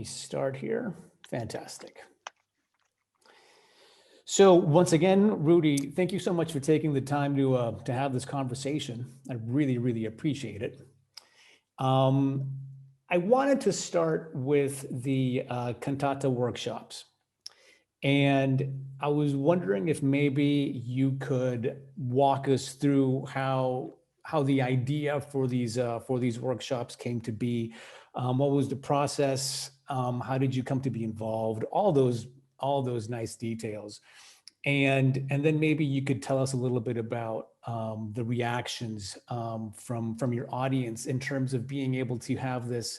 Start here. Fantastic. So once again, Rudy, thank you so much for taking the time to have this conversation. I really, really appreciate it. I wanted to start with the cantata workshops. And I was wondering if maybe you could walk us through how the idea for these workshops came to be. What was the process? How did you come to be involved? All those nice details. And then maybe you could tell us a little bit about the reactions from your audience in terms of being able to have this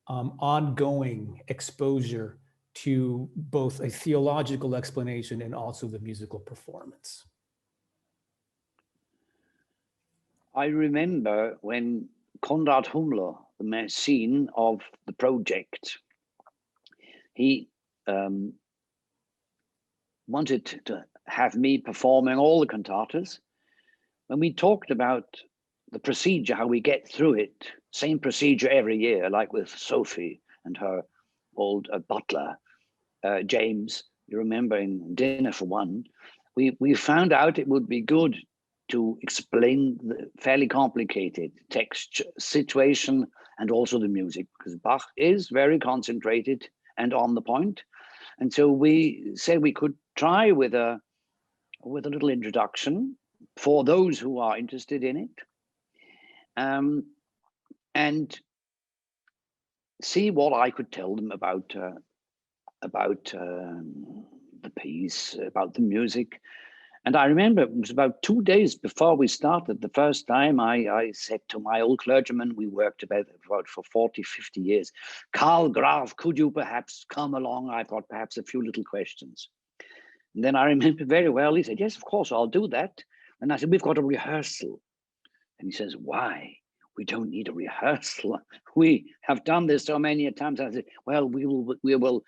ongoing exposure to both a theological explanation and also the musical performance. I remember when Konrad Hummler, the machine of the project, he wanted to have me performing all the cantatas. When we talked about the procedure, how we get through it, same procedure every year, like with Sophie and her old butler, James, you remember in Dinner for One, we found out it would be good to explain the fairly complicated text situation and also the music, because Bach is very concentrated and on the point. And so we said we could try with a little introduction for those who are interested in it, and see what I could tell them about the piece, about the music. And I remember it was about 2 days before we started the first time, I said to my old clergyman, we worked about for 40, 50 years, Karl Graf, could you perhaps come along? I've got perhaps a few little questions. And then I remember very well, he said, yes, of course, I'll do that. And I said, we've got a rehearsal. And he says, why? We don't need a rehearsal. We have done this so many times. I said, well, we will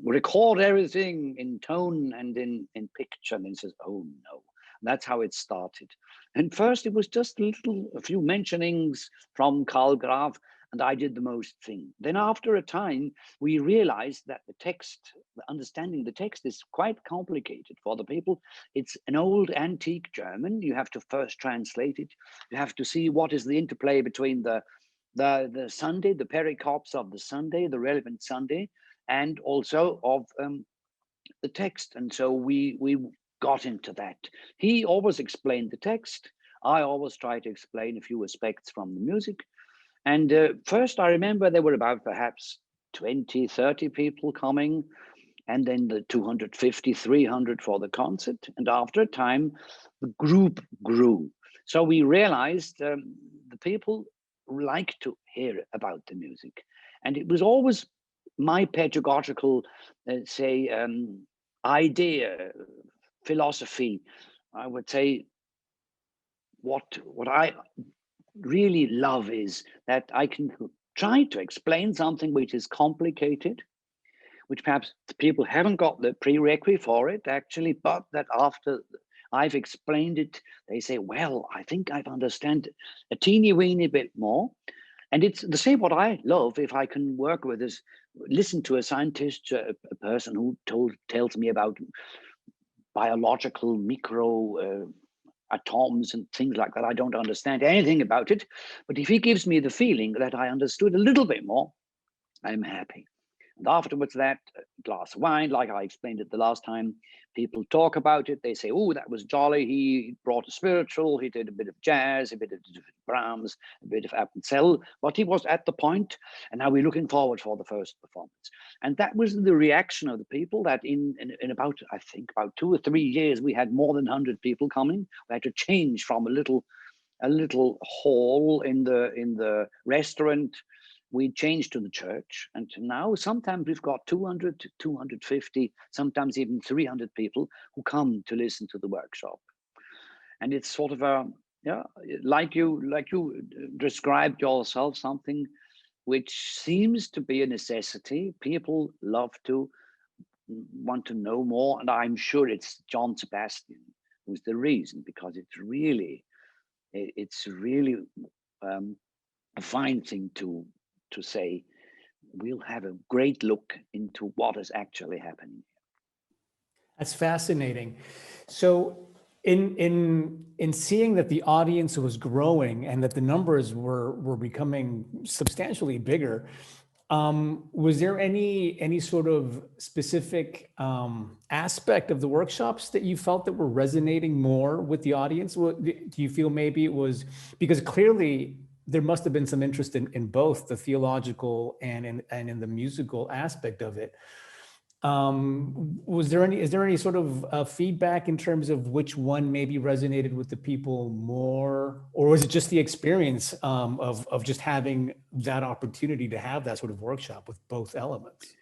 record everything in tone and in picture. And he says, oh no. And that's how it started. And first it was just a few mentionings from Karl Graf, and I did the most thing. Then after a time, we realized that the text, understanding the text is quite complicated for the people. It's an old antique German. You have to first translate it. You have to see what is the interplay between the Sunday, the pericops of the Sunday, the relevant Sunday, and also of the text. And so we got into that. He always explained the text. I always try to explain a few aspects from the music. And first, I remember there were about perhaps 20, 30 people coming, and then the 250, 300 for the concert. And after a time, the group grew. So we realized the people like to hear about the music. And it was always my pedagogical, idea, philosophy. I would say what I really love is that I can try to explain something which is complicated, which perhaps the people haven't got the prerequisite for it actually, but that after I've explained it, they say, well, I think I've understand a teeny weeny bit more. And it's the same what I love if I can work with this, listen to a scientist, a person who tells me about biological micro atoms and things like that. I don't understand anything about it, but if he gives me the feeling that I understood a little bit more, I'm happy. And afterwards, that glass of wine, like I explained it the last time, people talk about it. They say, oh, that was jolly. He brought a spiritual. He did a bit of jazz, a bit of Brahms, a bit of Appenzell. But he was at the point, and now we're looking forward for the first performance. And that was the reaction of the people that in about, I think, about 2 or 3 years, we had more than 100 people coming. We had to change from a little hall in the restaurant. We changed to the church, and now sometimes we've got 200 to 250, sometimes even 300 people who come to listen to the workshop. And it's sort of like you described yourself, something which seems to be a necessity. People love to want to know more, and I'm sure it's John Sebastian who's the reason, because it's really a fine thing to say we'll have a great look into what is actually happening. That's fascinating. So in seeing that the audience was growing and that the numbers were becoming substantially bigger, was there any sort of specific aspect of the workshops that you felt that were resonating more with the audience? Do you feel maybe it was because clearly there must have been some interest in both the theological and in the musical aspect of it? Is there any sort of feedback in terms of which one maybe resonated with the people more, or was it just the experience of just having that opportunity to have that sort of workshop with both elements?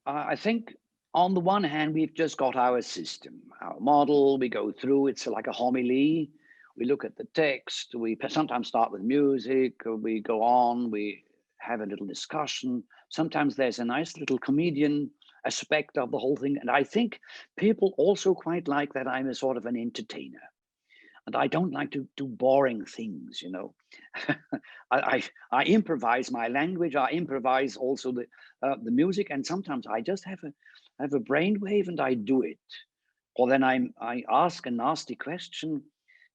I think on the one hand, we've just got our system, our model, we go through, it's like a homily. We look at the text, we sometimes start with music, we go on, we have a little discussion. Sometimes there's a nice little comedian aspect of the whole thing. And I think people also quite like that I'm a sort of an entertainer. And I don't like to do boring things, you know. I improvise my language. I improvise also the music, and sometimes I just have a brainwave and I do it. Or then I ask a nasty question,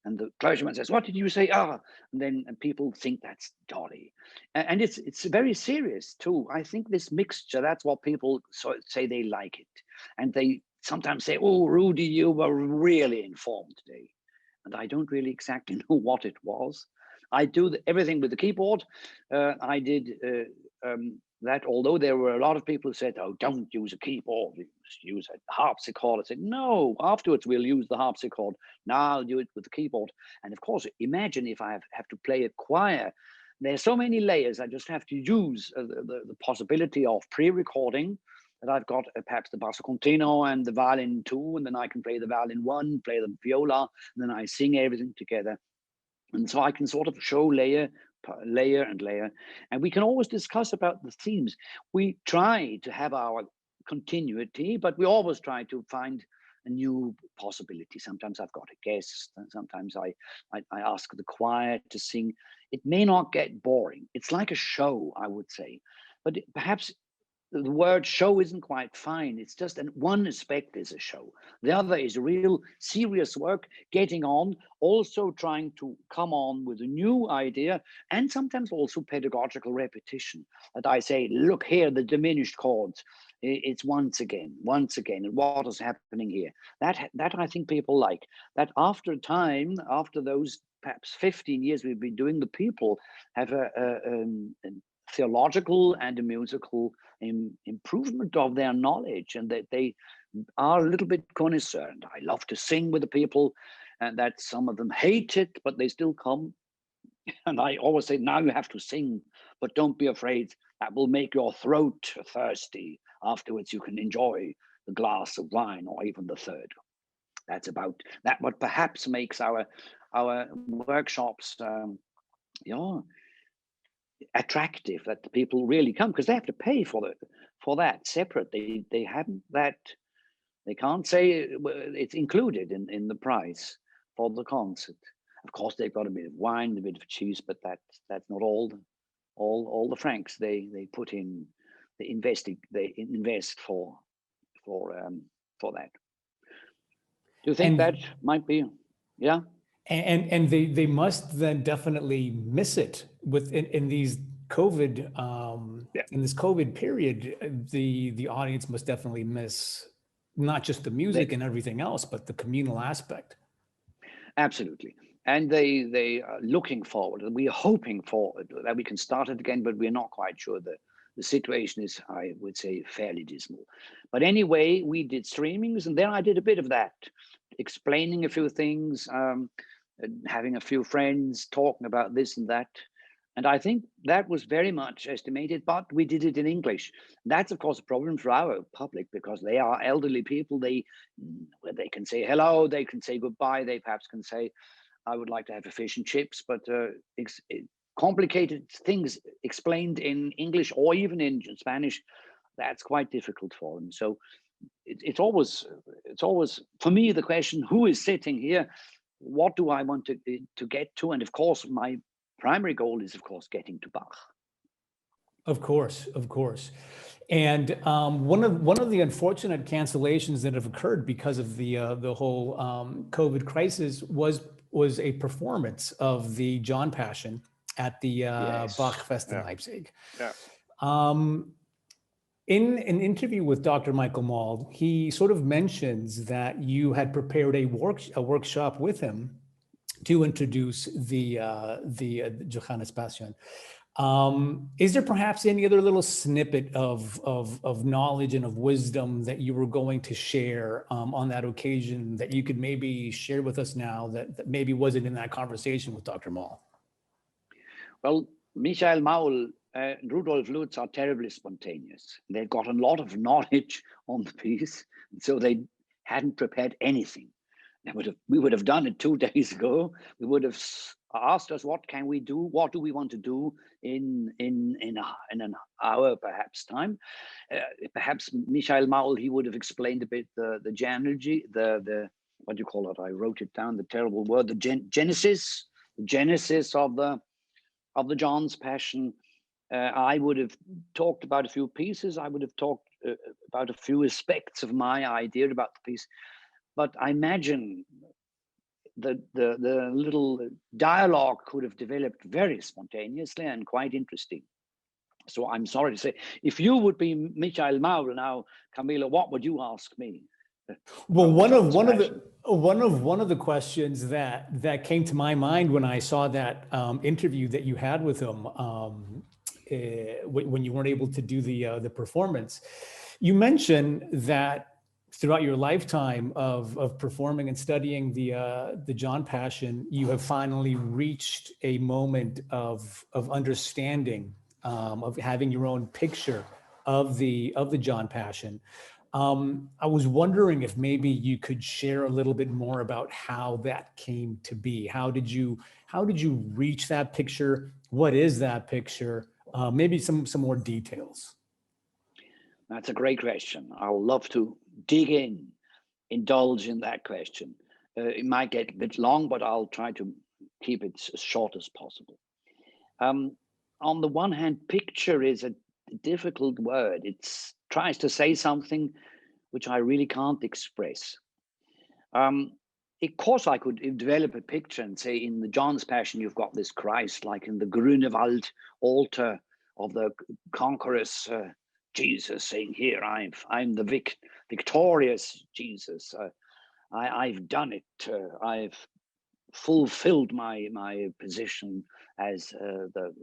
and the clergyman says, "What did you say?" Ah, and then people think that's jolly, and it's very serious too. I think this mixture, that's what people say they like it, and they sometimes say, "Oh, Rudy, you were really informed today." And I don't really exactly know what it was. I do everything with the keyboard. I did that, although there were a lot of people who said, "Oh, don't use a keyboard, use a harpsichord." I said, "No, afterwards we'll use the harpsichord. Now I'll do it with the keyboard." And of course, imagine if I have to play a choir. There's so many layers. I just have to use the possibility of pre-recording, that I've got perhaps the basso continuo and the violin 2, and then I can play the violin 1, play the viola, and then I sing everything together. And so I can sort of show layer and layer, and we can always discuss about the themes. We try to have our continuity, but we always try to find a new possibility. Sometimes I've got a guest, and sometimes I ask the choir to sing. It may not get boring. It's like a show, I would say, but perhaps the word show isn't quite fine. It's just one aspect is a show. The other is real serious work, getting on, also trying to come on with a new idea, and sometimes also pedagogical repetition. That I say, look here, the diminished chords. It's once again, and what is happening here? That I think people like. That after time, after those perhaps 15 years we've been doing, the people have a theological and a musical improvement of their knowledge, and that they are a little bit concerned. I love to sing with the people, and that some of them hate it, but they still come. And I always say, now you have to sing, but don't be afraid. That will make your throat thirsty. Afterwards, you can enjoy the glass of wine or even the third. That's about that. What perhaps makes our workshops, attractive, that the people really come, because they have to pay for that separate. They haven't that, they can't say it's included in the price for the concert. Of course, they've got a bit of wine, a bit of cheese, but that's not all the francs they put in. They invest for that. Do you think And that might be, yeah? And they must then definitely miss it in these COVID in this COVID period. The audience must definitely miss not just the music and everything else, but the communal aspect. Absolutely. And they are looking forward, and we are hoping for that we can start it again, but we're not quite sure. The situation is, I would say, fairly dismal. But anyway, we did streamings, and then I did a bit of that, explaining a few things, having a few friends talking about this and that. And I think that was very much estimated, but we did it in English. That's, of course, a problem for our public, because they are elderly people. They can say hello, they can say goodbye, they perhaps can say, I would like to have a fish and chips, but complicated things explained in English or even in Spanish, that's quite difficult for them. So it's always for me the question: who is sitting here? What do I want to get to? And of course, my primary goal is, of course, getting to Bach. Of course, of course. And one of the unfortunate cancellations that have occurred because of the whole COVID crisis was a performance of the John Passion at the Yes. Bach-Fest in Yeah. Leipzig. Yeah. In an interview with Dr. Michael Mald, he sort of mentions that you had prepared a workshop with him to introduce the Johannes Passion. Is there perhaps any other little snippet of knowledge and of wisdom that you were going to share on that occasion that you could maybe share with us now that maybe wasn't in that conversation with Dr. Mall? Well, Michael Maul and Rudolf Lutz are terribly spontaneous. They've got a lot of knowledge on the piece, so they hadn't prepared anything. We would have done it 2 days ago. We would have asked us, what can we do? What do we want to do in an hour, perhaps time? Perhaps Michael Maul, he would have explained a bit the genealogy, the what do you call it? I wrote it down. The terrible word, the genesis of the John's Passion. I would have talked about a few pieces. I would have talked about a few aspects of my idea about the piece. But I imagine the little dialogue could have developed very spontaneously and quite interesting. So I'm sorry to say, if you would be Michael Maul now, Camilo, what would you ask me? Well, one of the questions that came to my mind when I saw that interview that you had with him when you weren't able to do the performance, you mentioned that throughout your lifetime of performing and studying the John Passion, you have finally reached a moment of understanding, of having your own picture of the John Passion. I was wondering if maybe you could share a little bit more about how that came to be. How did you reach that picture? What is that picture? Maybe some more details. That's a great question. I would love to dig in, indulge in that question. It might get a bit long, but I'll try to keep it as short as possible. On the one hand, picture is a difficult word. It tries to say something which I really can't express. Of course, I could develop a picture and say in the John's Passion, you've got this Christ, like in the Grünewald altar of the conquerors, Jesus saying, here, I'm the victorious Jesus. I've done it. I've fulfilled my position as the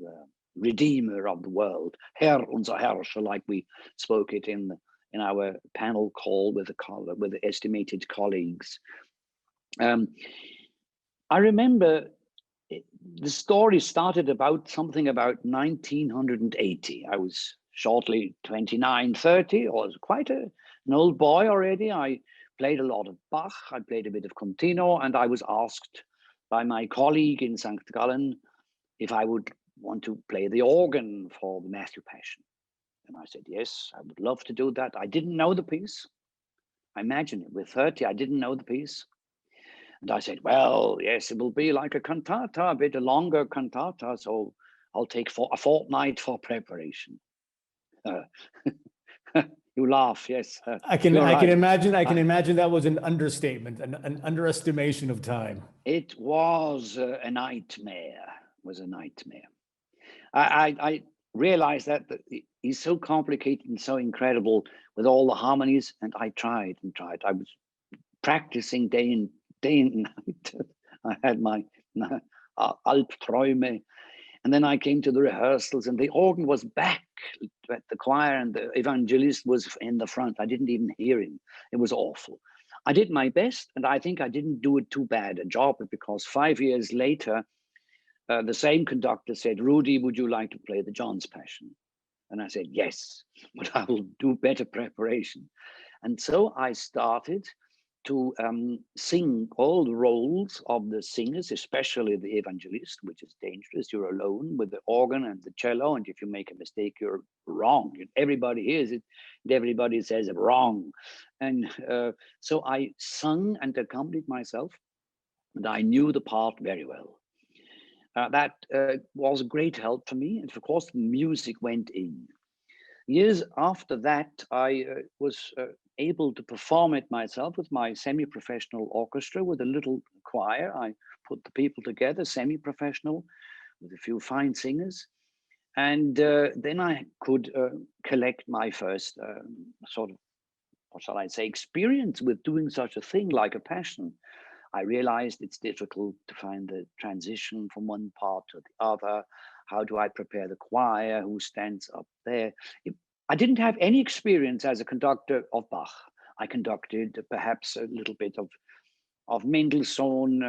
Redeemer of the world. Herr, unser Herrscher, like we spoke it in our panel call with the estimated colleagues. I remember the story started about 1980. I was shortly 29, 30. I was quite an old boy already. I played a lot of Bach. I played a bit of continuo, and I was asked by my colleague in St. Gallen if I would want to play the organ for the Matthew Passion. And I said, yes, I would love to do that. I didn't know the piece. I imagine it, with 30, I didn't know the piece. And I said, well, yes, it will be like a cantata, a bit a longer cantata. So I'll take a fortnight for preparation. You laugh, yes. I can imagine that was an understatement, an underestimation of time. It was a nightmare. I realized that he's so complicated and so incredible with all the harmonies, and I tried and tried. I was practicing day and night. I had my Albträume, and then I came to the rehearsals, and the organ was back at the choir, and the evangelist was in the front. I didn't even hear him. It was awful. I did my best, and I think I didn't do it too bad a job, because 5 years later, the same conductor said, Rudy, would you like to play the John's Passion? And I said, yes, but I will do better preparation. And so I started to sing all the roles of the singers, especially the evangelist, which is dangerous. You're alone with the organ and the cello, and if you make a mistake, you're wrong. Everybody hears it, and everybody says wrong. And so I sung and accompanied myself, and I knew the part very well. That was a great help for me. And of course, the music went in. Years after that, I was able to perform it myself with my semi-professional orchestra with a little choir. I put the people together, semi-professional, with a few fine singers. And then I could collect my first sort of, what shall I say, experience with doing such a thing like a passion. I realized it's difficult to find the transition from one part to the other. How do I prepare the choir? Who stands up there? I didn't have any experience as a conductor of Bach. I conducted perhaps a little bit of Mendelssohn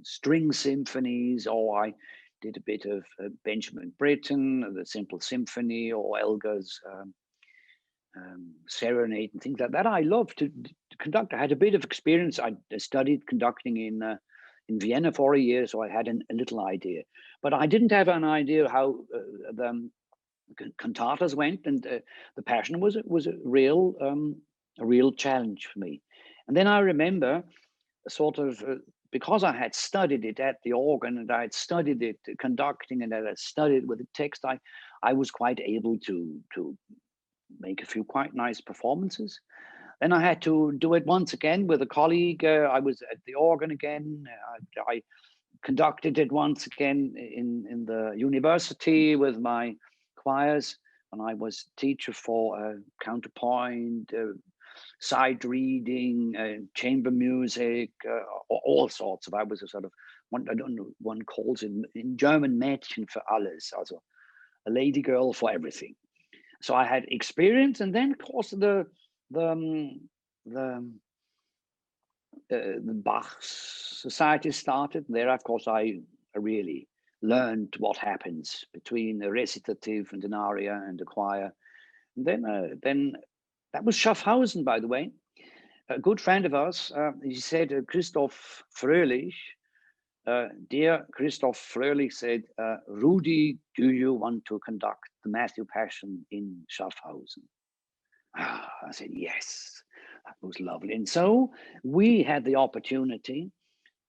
string symphonies, or I did a bit of Benjamin Britten, the Simple Symphony, or Elgar's Serenade and things like that. I love to conduct. I had a bit of experience. I studied conducting in Vienna for a year, so I had a little idea. But I didn't have an idea how the cantatas went, and the Passion was a real challenge for me. And then I remember sort of because I had studied it at the organ, and I had studied it conducting, and I had studied with the text, I was quite able to make a few quite nice performances. Then I had to do it once again with a colleague. I was at the organ again. I conducted it once again in the university with my choirs, and I was teacher for counterpoint, side reading, chamber music, all sorts of. I was a sort of one. I don't know. One calls it in German "Mädchen für alles," also a lady girl for everything. So I had experience, and then of course the Bach Society started. There, of course, I really learned what happens between a recitative and an aria and a choir. And then that was Schaffhausen, by the way. A good friend of ours, he said, Christoph Fröhlich, dear Christoph Fröhlich said, Rudi, do you want to conduct the Matthew Passion in Schaffhausen? I said, yes, that was lovely. And so we had the opportunity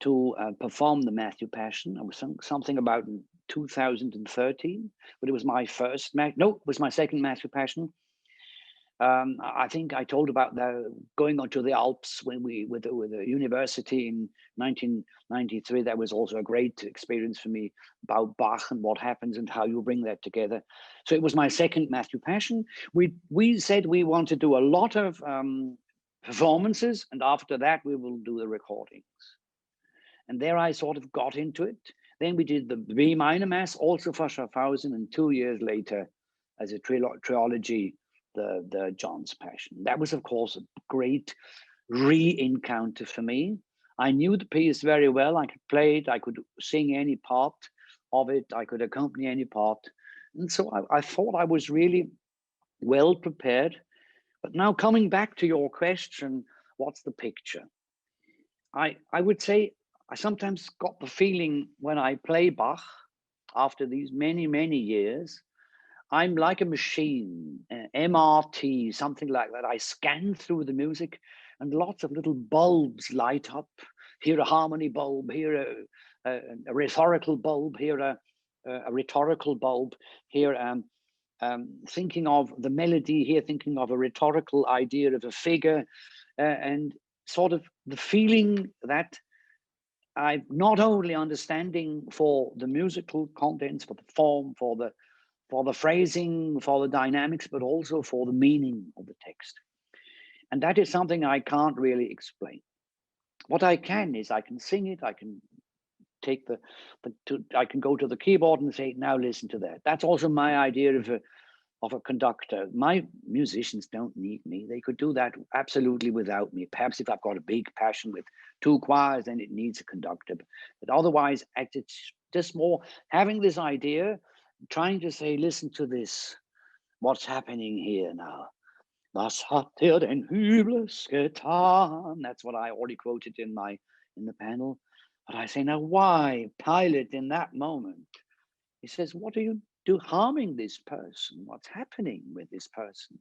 to perform the Matthew Passion. It was something about 2013, but it was my first, it was my second Matthew Passion. I think I told about going on to the Alps when with the university in 1993. That was also a great experience for me about Bach and what happens and how you bring that together. So it was my second Matthew Passion. We said we want to do a lot of performances, and after that we will do the recordings. And there I sort of got into it. Then we did the B minor Mass also for Schaffhausen, and 2 years later, as a trilogy, the John's Passion. That was, of course, a great re-encounter for me. I knew the piece very well. I could play it. I could sing any part of it. I could accompany any part. And so I thought I was really well prepared. But now coming back to your question, what's the picture? I would say I sometimes got the feeling when I play Bach, after these many, many years, I'm like a machine, MRT, something like that. I scan through the music and lots of little bulbs light up. Here a harmony bulb, here a rhetorical bulb, here a rhetorical bulb, here thinking of the melody, here thinking of a rhetorical idea of a figure, and sort of the feeling that I'm not only understanding for the musical contents, for the form, for the phrasing, for the dynamics, but also for the meaning of the text. And that is something I can't really explain. What I can is I can sing it, I can take I can go to the keyboard and say, now listen to that. That's also my idea of a conductor. My musicians don't need me. They could do that absolutely without me. Perhaps if I've got a big passion with 2 choirs, then it needs a conductor. But otherwise, it's just more having this idea, trying to say, listen to this, what's happening here now. Was hat den Übles getan? That's what I already quoted in the panel. But I say, now why Pilate in that moment? He says, what are you harming this person? What's happening with this person?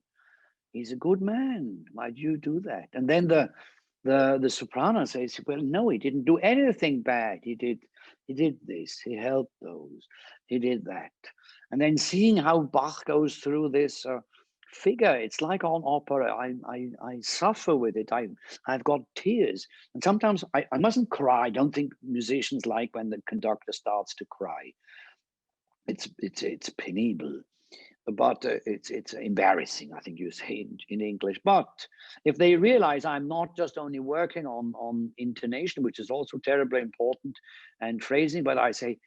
He's a good man. Why do you do that? And then the soprano says, well, no, he didn't do anything bad. He he did this, he helped those, he did that. And then seeing how Bach goes through this figure, it's like on opera. I suffer with it. I've got tears. And sometimes I mustn't cry. I don't think musicians like when the conductor starts to cry. It's penable, but it's embarrassing, I think you say in English. But if they realize I'm not just only working on intonation, which is also terribly important, and phrasing, but I say,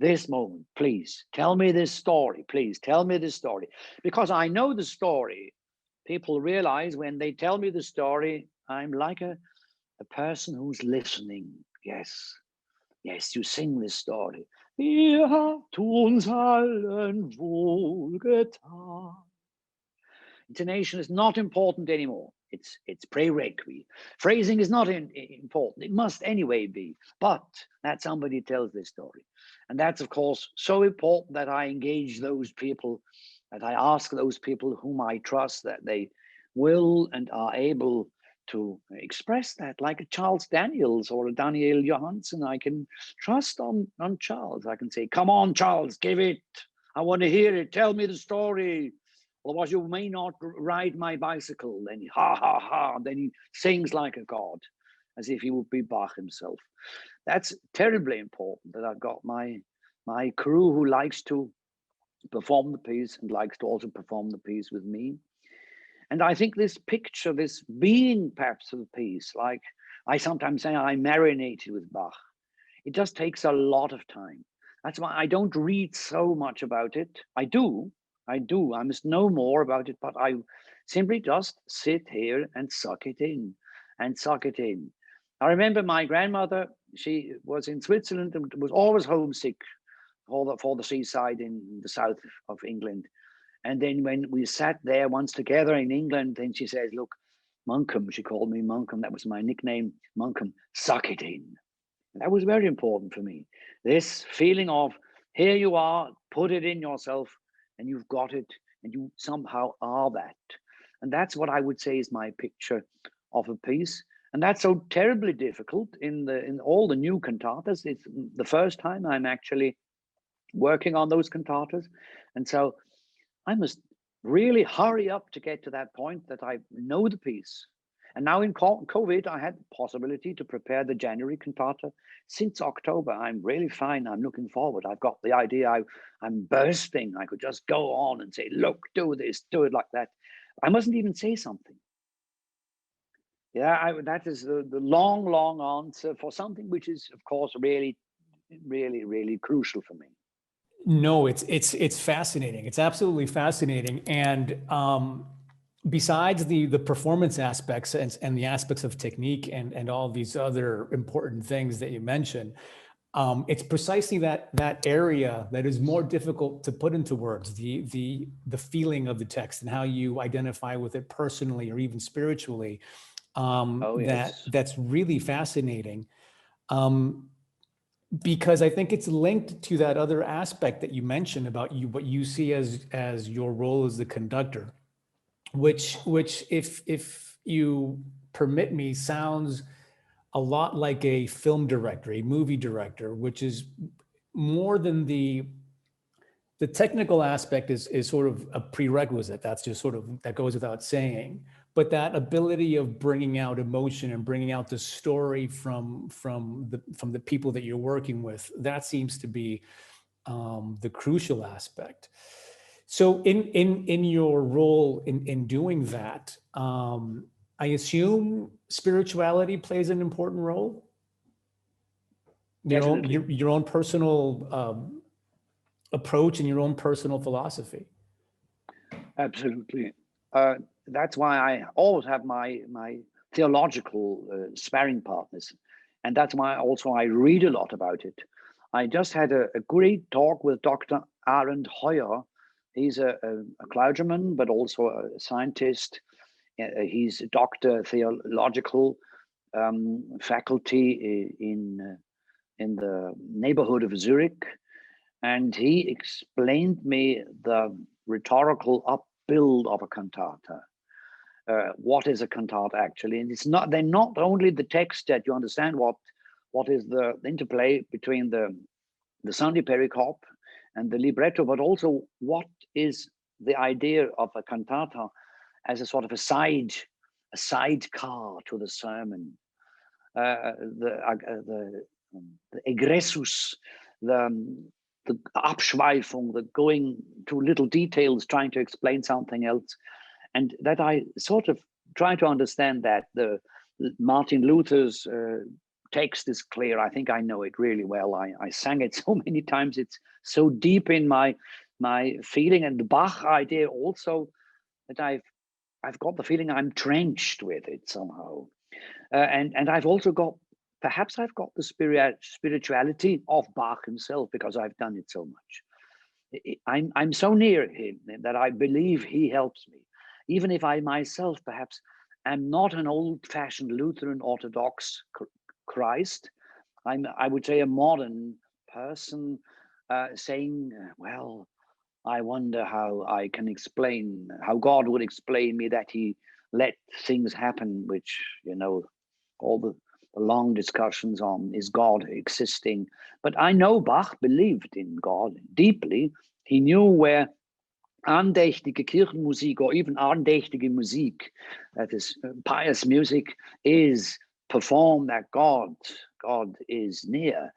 this moment, please tell me this story, please tell me this story, because I know the story. People realize when they tell me the story, I'm like a person who's listening. Yes, yes, you sing this story. Ihr habt uns allen wohlgetan. Intonation is not important anymore. It's prerequisite. Phrasing is not important. It must anyway be, but that somebody tells this story. And that's, of course, so important that I engage those people, that I ask those people whom I trust that they will and are able to express that, like a Charles Daniels or a Daniel Johansson. I can trust on Charles. I can say, come on, Charles, give it. I want to hear it. Tell me the story. Otherwise, you may not ride my bicycle. Then he, ha, ha, ha. And then he sings like a god, as if he would be Bach himself. That's terribly important that I've got my crew who likes to perform the piece and likes to also perform the piece with me. And I think this picture, this being perhaps of the piece, like I sometimes say, I marinated with Bach. It just takes a lot of time. That's why I don't read so much about it. I do. I must know more about it, but I simply just sit here and suck it in and suck it in. I remember my grandmother, she was in Switzerland and was always homesick for the seaside in the south of England. And then when we sat there once together in England, then she says, look, Monkum, she called me Monkum. That was my nickname, Monkum, suck it in. And that was very important for me. This feeling of, here you are, put it in yourself, and you've got it, and you somehow are that. And that's what I would say is my picture of a piece. And that's so terribly difficult in all the new cantatas. It's the first time I'm actually working on those cantatas. And so I must really hurry up to get to that point that I know the piece. And now in COVID, I had the possibility to prepare the January cantata. Since October, I'm really fine. I'm looking forward. I've got the idea. I'm bursting. I could just go on and say, look, do this, do it like that. I mustn't even say something. Yeah, that is the long, long answer for something which is, of course, really, really, really crucial for me. No, it's fascinating. It's absolutely fascinating. And besides the performance aspects and the aspects of technique and all these other important things that you mentioned, it's precisely that area that is more difficult to put into words, the feeling of the text and how you identify with it personally or even spiritually. Yes. That's really fascinating. Because I think it's linked to that other aspect that you mentioned about what you see as your role as the conductor, which if you permit me, sounds a lot like a film director, a movie director, which is more than the technical aspect is sort of a prerequisite. That's just sort of, that goes without saying. But that ability of bringing out emotion and bringing out the story from the people that you're working with, that seems to be the crucial aspect. So in your role in doing that, I assume spirituality plays an important role. Definitely. Your own personal approach and your own personal philosophy. Absolutely. That's why I always have my theological sparring partners, and that's why also I read a lot about it. I just had a great talk with Dr. Arend Heuer. He's a clergyman, but also a scientist. He's a doctor theological faculty in the neighborhood of Zurich, and he explained me the rhetorical upbuild of a cantata. What is a cantata actually? And it's not, they're not only the text that you understand what what is the interplay between the Sunday pericope and the libretto, but also what is the idea of a cantata as a sort of a sidecar to the sermon, the egressus, the Abschweifung, the going to little details, trying to explain something else, and that I sort of try to understand that the Martin Luther's text is clear. I think I know it really well. I sang it so many times. It's so deep in my feeling, and the Bach idea also, that I've got the feeling I'm trenched with it somehow, and I've also got, perhaps I've got the spirituality of Bach himself, because I've done it so much. I'm so near him that I believe he helps me, even if I myself perhaps am not an old-fashioned Lutheran Orthodox Christ. I would say a modern person saying, well, I wonder how I can explain, how God would explain me that he let things happen, which, you know, all the long discussions on, is God existing? But I know Bach believed in God deeply. He knew where andächtige Kirchenmusik, or even andächtige Musik, that is pious music, is performed, that God is near.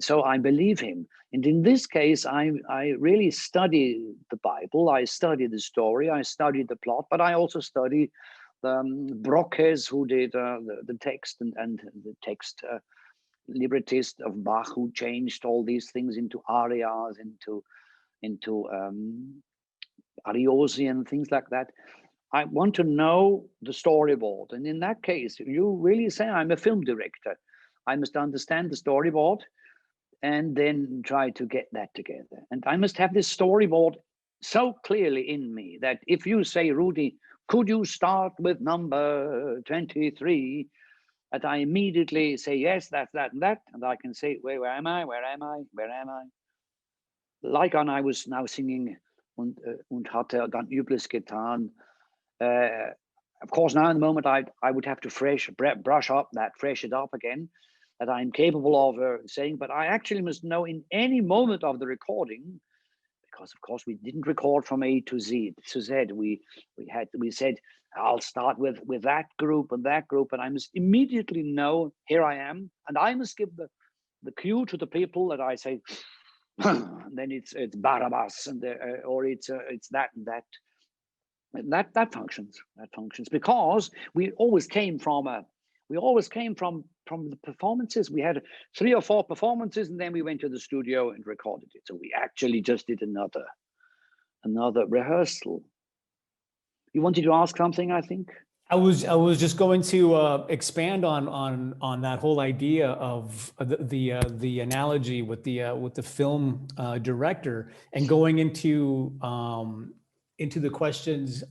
So I believe him. And in this case, I really study the Bible. I study the story. I study the plot, but I also study Brockes, who did the text, and the text librettist of Bach, who changed all these things into arias, into ariosi and things like that. I want to know the storyboard. And in that case, you really say, I'm a film director. I must understand the storyboard and then try to get that together. And I must have this storyboard so clearly in me that if you say, Rudy, could you start with number 23? That I immediately say, yes, that's that and that. And I can say, where am I? Where am I? Where am I? Like when I was now singing und hatte dann Übles getan. Of course, now in the moment, I would have to fresh it up again, that I'm capable of saying, but I actually must know in any moment of the recording, because of course we didn't record from A to Z. We said, I'll start with that group and that group, and I must immediately know, here I am, and I must give the cue to the people that I say, and then it's Barabbas, and or it's that and that. That functions. Because we always came from the performances. We had 3 or 4 performances, and then we went to the studio and recorded it. So we actually just did another rehearsal. You wanted to ask something, I think. I was just going to expand on that whole idea of the analogy with the film director, and going into the questions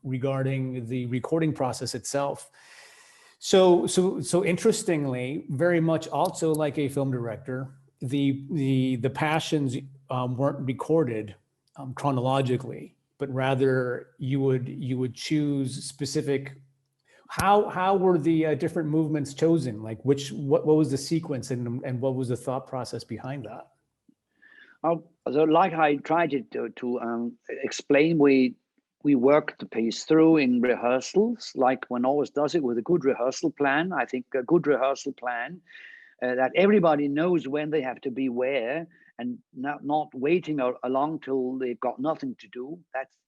regarding the recording process itself. So interestingly, very much also like a film director, the passions weren't recorded chronologically, but rather you would choose specific. How were the different movements chosen? Like what was the sequence, and what was the thought process behind that? So like I tried to explain, we work the piece through in rehearsals, like one always does it with a good rehearsal plan. I think a good rehearsal plan that everybody knows when they have to be where, and not waiting along till they've got nothing to do.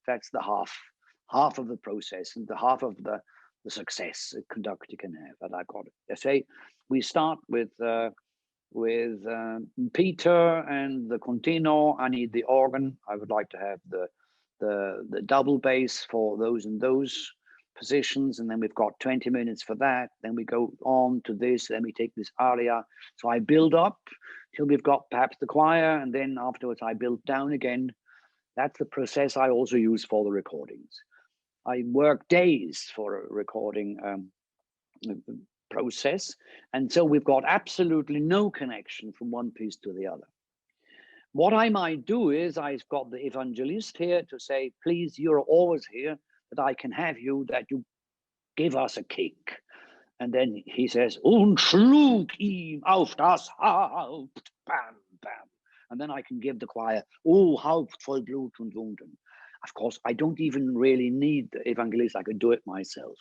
That's the half of the process, and the half of the success a conductor can have. That I've got it. I say we start with Peter and the continuo. I need the organ. I would like to have the double bass for those and those positions, and then we've got 20 minutes for that. Then we go on to this, then we take this aria. So I build up till we've got perhaps the choir, and then afterwards I build down again. That's the process I also use for the recordings. I work days for a recording process, and so we've got absolutely no connection from one piece to the other. What I might do is, I've got the evangelist here to say, please, you're always here, that I can have you, that you give us a kick. And then he says, und schlug ihm auf das Haupt, bam, bam. And then I can give the choir, oh, Haupt voll Blut und Wunden. Of course, I don't even really need the evangelist. I could do it myself.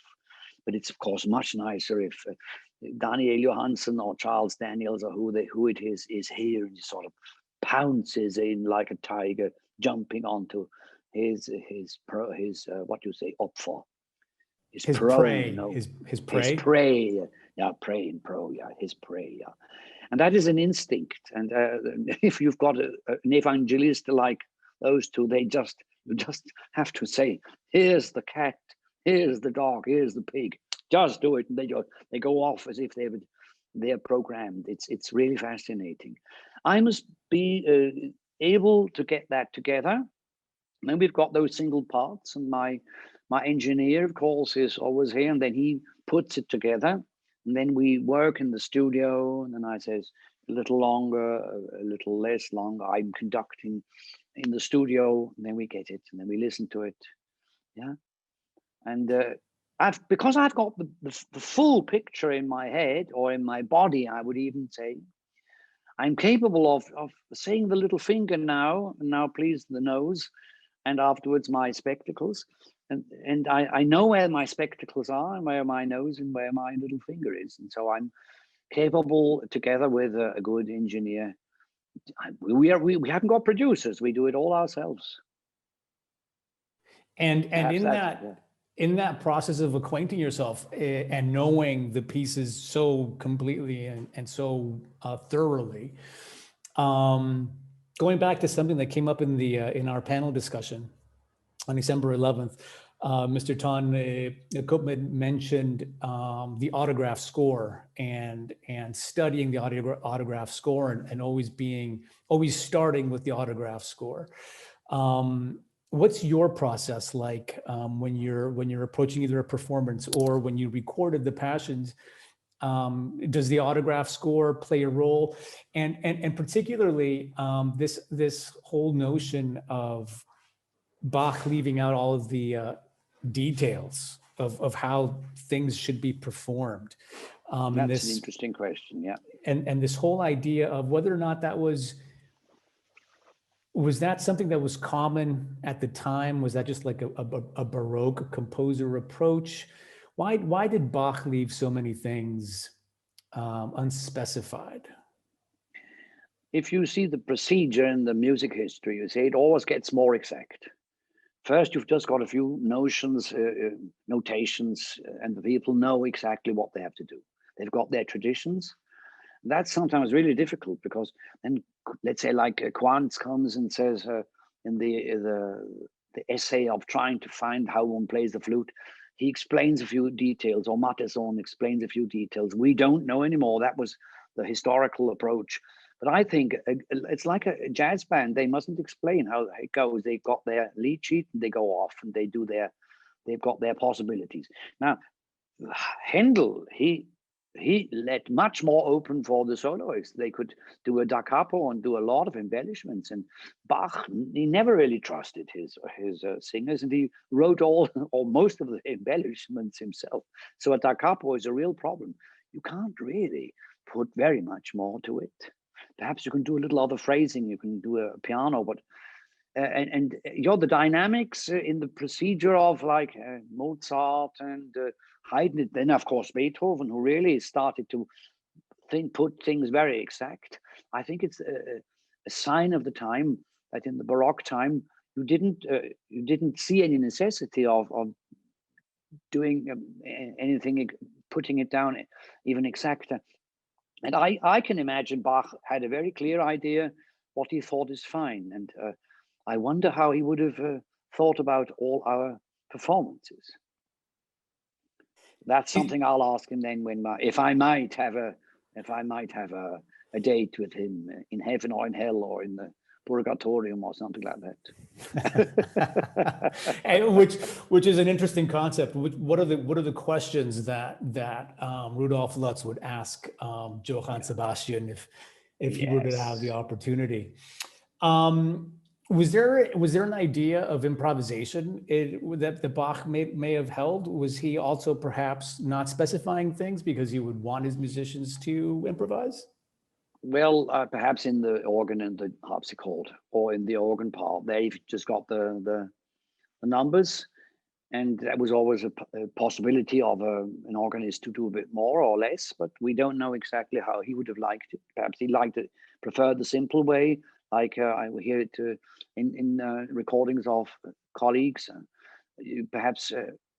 But it's, of course, much nicer if Daniel Johansson or Charles Daniels or who it is here and sort of pounces in like a tiger, jumping onto his what do you say, Opfer. His prey, his prey. His prey, yeah, prey and pro, yeah, his prey, yeah. And that is an instinct. And if you've got an evangelist like those two, you just have to say, here's the cat, here's the dog, here's the pig. Just do it, and they go off as if they're programmed. It's really fascinating. I must be able to get that together. And then we've got those single parts, and my engineer, of course, is always here, and then he puts it together, and then we work in the studio, and then I says a little longer, a little less longer. I'm conducting in the studio, and then we get it, and then we listen to it, yeah. And because I've got the full picture in my head or in my body, I would even say, I'm capable of saying the little finger now, and now please the nose, and afterwards my spectacles. And I know where my spectacles are and where my nose and where my little finger is. And so I'm capable, together with a good engineer. We haven't got producers. We do it all ourselves. And in that process of acquainting yourself and knowing the pieces so completely and so thoroughly, going back to something that came up in our panel discussion on December 11th, Mr. Ton Koopman mentioned the autograph score and studying the autograph score and always starting with the autograph score. What's your process like when you're approaching either a performance or when you recorded the Passions? Does the autograph score play a role? And particularly this whole notion of Bach leaving out all of the details of how things should be performed. That's an interesting question, yeah. And this whole idea of whether or not that was that something that was common at the time? Was that just like a Baroque composer approach? Why did Bach leave so many things unspecified? If you see the procedure in the music history, you say it always gets more exact. First, you've just got a few notions, notations, and the people know exactly what they have to do. They've got their traditions. That's sometimes really difficult because then, let's say, like Quantz comes and says in the essay of trying to find how one plays the flute, he explains a few details, or Matteson explains a few details. We don't know anymore. That was the historical approach. But I think it's like a jazz band. They mustn't explain how it goes. They've got their lead sheet and they go off and they've got their possibilities. Now, Handel, he let much more open for the soloists. They could do a da capo and do a lot of embellishments. And Bach, he never really trusted his singers, and he wrote all or most of the embellishments himself. So a da capo is a real problem. You can't really put very much more to it. Perhaps you can do a little other phrasing. You can do a piano, but and the dynamics in the procedure of like Mozart and Haydn, then of course Beethoven, who really started to put things very exact. I think it's a sign of the time that in the Baroque time you didn't see any necessity of doing anything, putting it down even exacter. And I can imagine Bach had a very clear idea what he thought is fine. And I wonder how he would have thought about all our performances. That's something I'll ask him then if I might have a date with him in heaven or in hell or in the purgatorium or something like that. And which is an interesting concept. What are the questions that Rudolf Lutz would ask Johann Sebastian if he were to have the opportunity? Was there an idea of improvisation that Bach may have held? Was he also perhaps not specifying things because he would want his musicians to improvise? Well, perhaps in the organ and the harpsichord, or in the organ part, they've just got the numbers, and that was always a possibility of an organist to do a bit more or less, but we don't know exactly how he would have liked it. Perhaps he liked it, preferred the simple way, like I will hear it in recordings of colleagues. Perhaps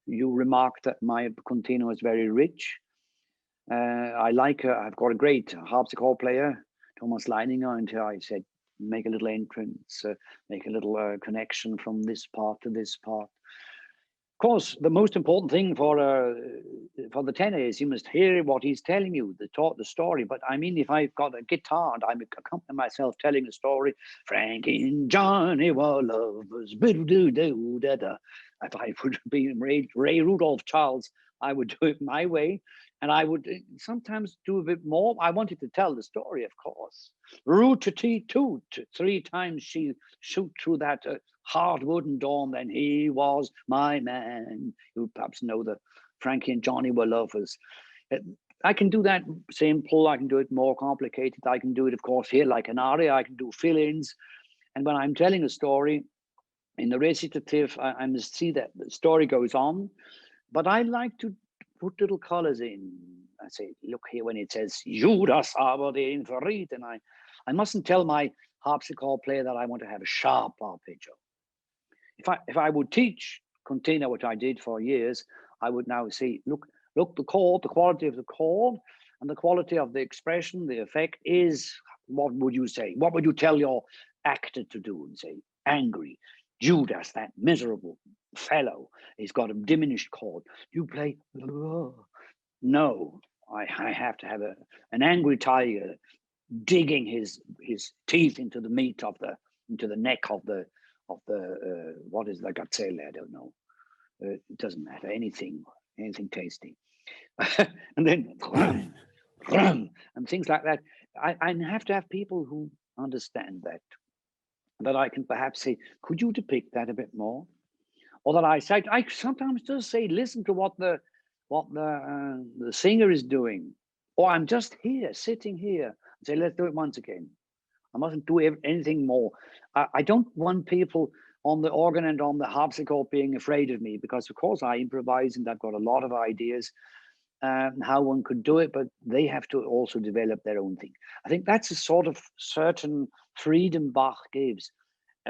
you remarked that my continuo is very rich. I've got a great harpsichord player, Thomas Leininger, and I said, make a little entrance, make a little connection from this part to this part. Of course, the most important thing for the tenor is you must hear what he's telling you, the story. But I mean, if I've got a guitar and I'm accompanying myself telling a story, Frankie and Johnny were lovers, da-da. If I would be Ray Rudolph Charles, I would do it my way. And I would sometimes do a bit more. I wanted to tell the story, of course. Root-a-tee-toot, 3 times she shoot through that hard wooden door, and then he was my man. You perhaps know that Frankie and Johnny were lovers. I can do that simple. I can do it more complicated. I can do it, of course, here like an aria. I can do fill-ins. And when I'm telling a story in the recitative, I must see that the story goes on. But I like to put little colors in. I say, look here, when it says Judas aber den verrieten, I mustn't tell my harpsichord player that I want to have a sharp arpeggio. If I would teach continuo, which I did for years, I would now say, look, the chord, the quality of the chord, and the quality of the expression, the effect is, what would you say? What would you tell your actor to do? And say, angry. Judas, that miserable fellow, he's got a diminished chord. You play, no, I have to have an angry tiger digging his teeth into the meat into the neck of the what is the gazelle? I don't know. It doesn't matter. Anything tasty, and then and things like that. I have to have people who understand that. That I can perhaps say, could you depict that a bit more? Or that I sometimes just say, listen to what the singer is doing, or I'm just here, sitting here, and say, let's do it once again. I mustn't do anything more. I don't want people on the organ and on the harpsichord being afraid of me, because of course I improvise and I've got a lot of ideas how one could do it, but they have to also develop their own thing. I think that's a sort of certain freedom Bach gives.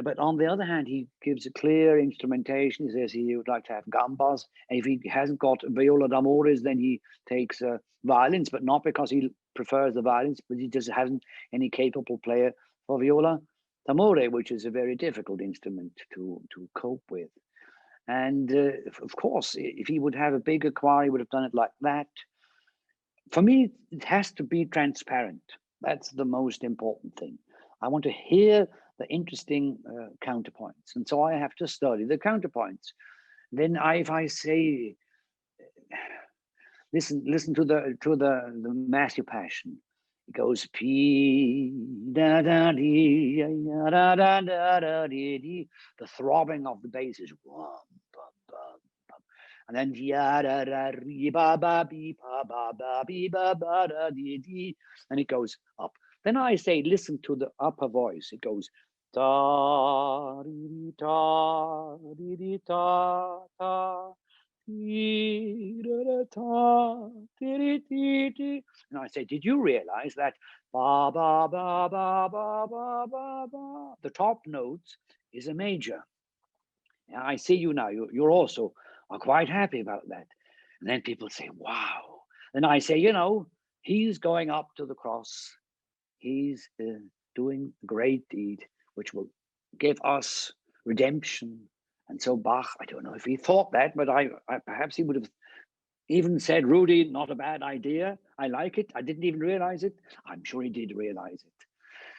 But on the other hand, he gives a clear instrumentation. He says he would like to have gambas. And if he hasn't got viola d'amores, then he takes violins, but not because he prefers the violins, but he just hasn't any capable player for viola d'amore, which is a very difficult instrument to cope with. And of course, if he would have a bigger choir, he would have done it like that. For me, it has to be transparent. That's the most important thing. I want to hear the interesting counterpoints, and so I have to study the counterpoints. Then if I say, listen to the Matthew Passion. It goes P da da dee da da da da dee. The throbbing of the bass is wham, bum, bum, bum. And then ya da da ree ba ba bee ba ba ba bee ba ba da dee dee, and it goes up. Then I say, listen to the upper voice. It goes da dee da dee da da. And I say, did you realize that ba ba ba ba ba ba ba ba, the top notes is a major? Yeah, I see you now. You're also are quite happy about that. And then people say, wow. And I say, he's going up to the cross. He's doing a great deed, which will give us redemption. And so Bach, I don't know if he thought that, but I perhaps he would have even said, Rudy, not a bad idea. I like it. I didn't even realize it. I'm sure he did realize it.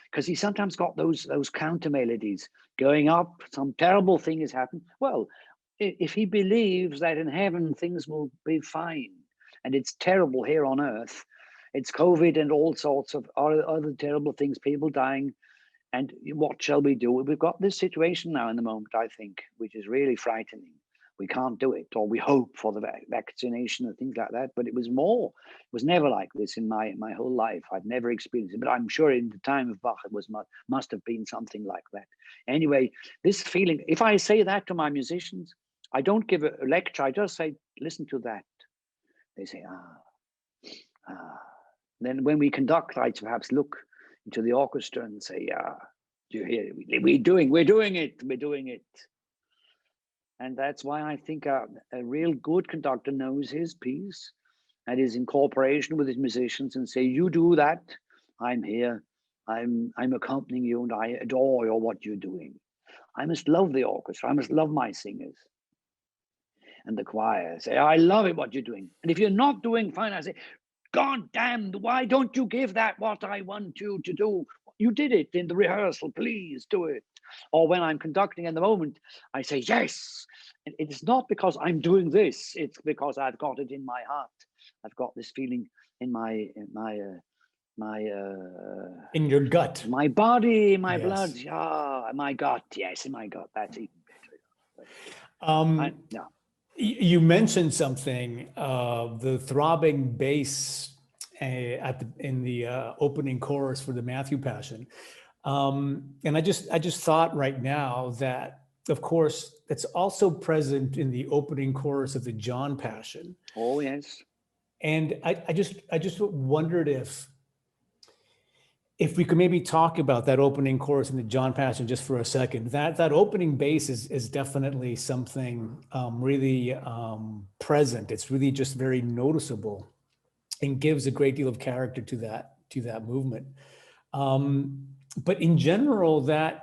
Because he sometimes got those counter melodies going up. Some terrible thing has happened. Well, if he believes that in heaven things will be fine, and it's terrible here on earth, it's COVID and all sorts of other terrible things, people dying, And what shall we do? We've got this situation now in the moment, I think, which is really frightening. We can't do it, or we hope for the vaccination and things like that. But it was never like this in my whole life. I've never experienced it, but I'm sure in the time of Bach, it must have been something like that. Anyway, this feeling, if I say that to my musicians, I don't give a lecture. I just say, listen to that. They say, Then when we conduct, I perhaps look into the orchestra and say, do you hear it? We're doing it. And that's why I think a real good conductor knows his piece and is in cooperation with his musicians and say, you do that, I'm here, I'm accompanying you, and I adore what you're doing. I must love the orchestra, I must love my singers. And the choir say, I love it what you're doing. And if you're not doing fine, I say, God damn, why don't you give that what I want you to do? You did it in the rehearsal, please do it. Or when I'm conducting in the moment, I say, yes. And it's not because I'm doing this, it's because I've got it in my heart. I've got this feeling in in your gut, my body, my yes. blood, my gut, yes, in my gut, that's even better. You mentioned something, the throbbing bass in the opening chorus for the Matthew Passion, and I just thought right now that, of course, it's also present in the opening chorus of the John Passion. Oh yes. And I just wondered if we could maybe talk about that opening chorus in the John Passion just for a second. That opening bass is definitely something really present. It's really just very noticeable and gives a great deal of character to that movement. But in general, that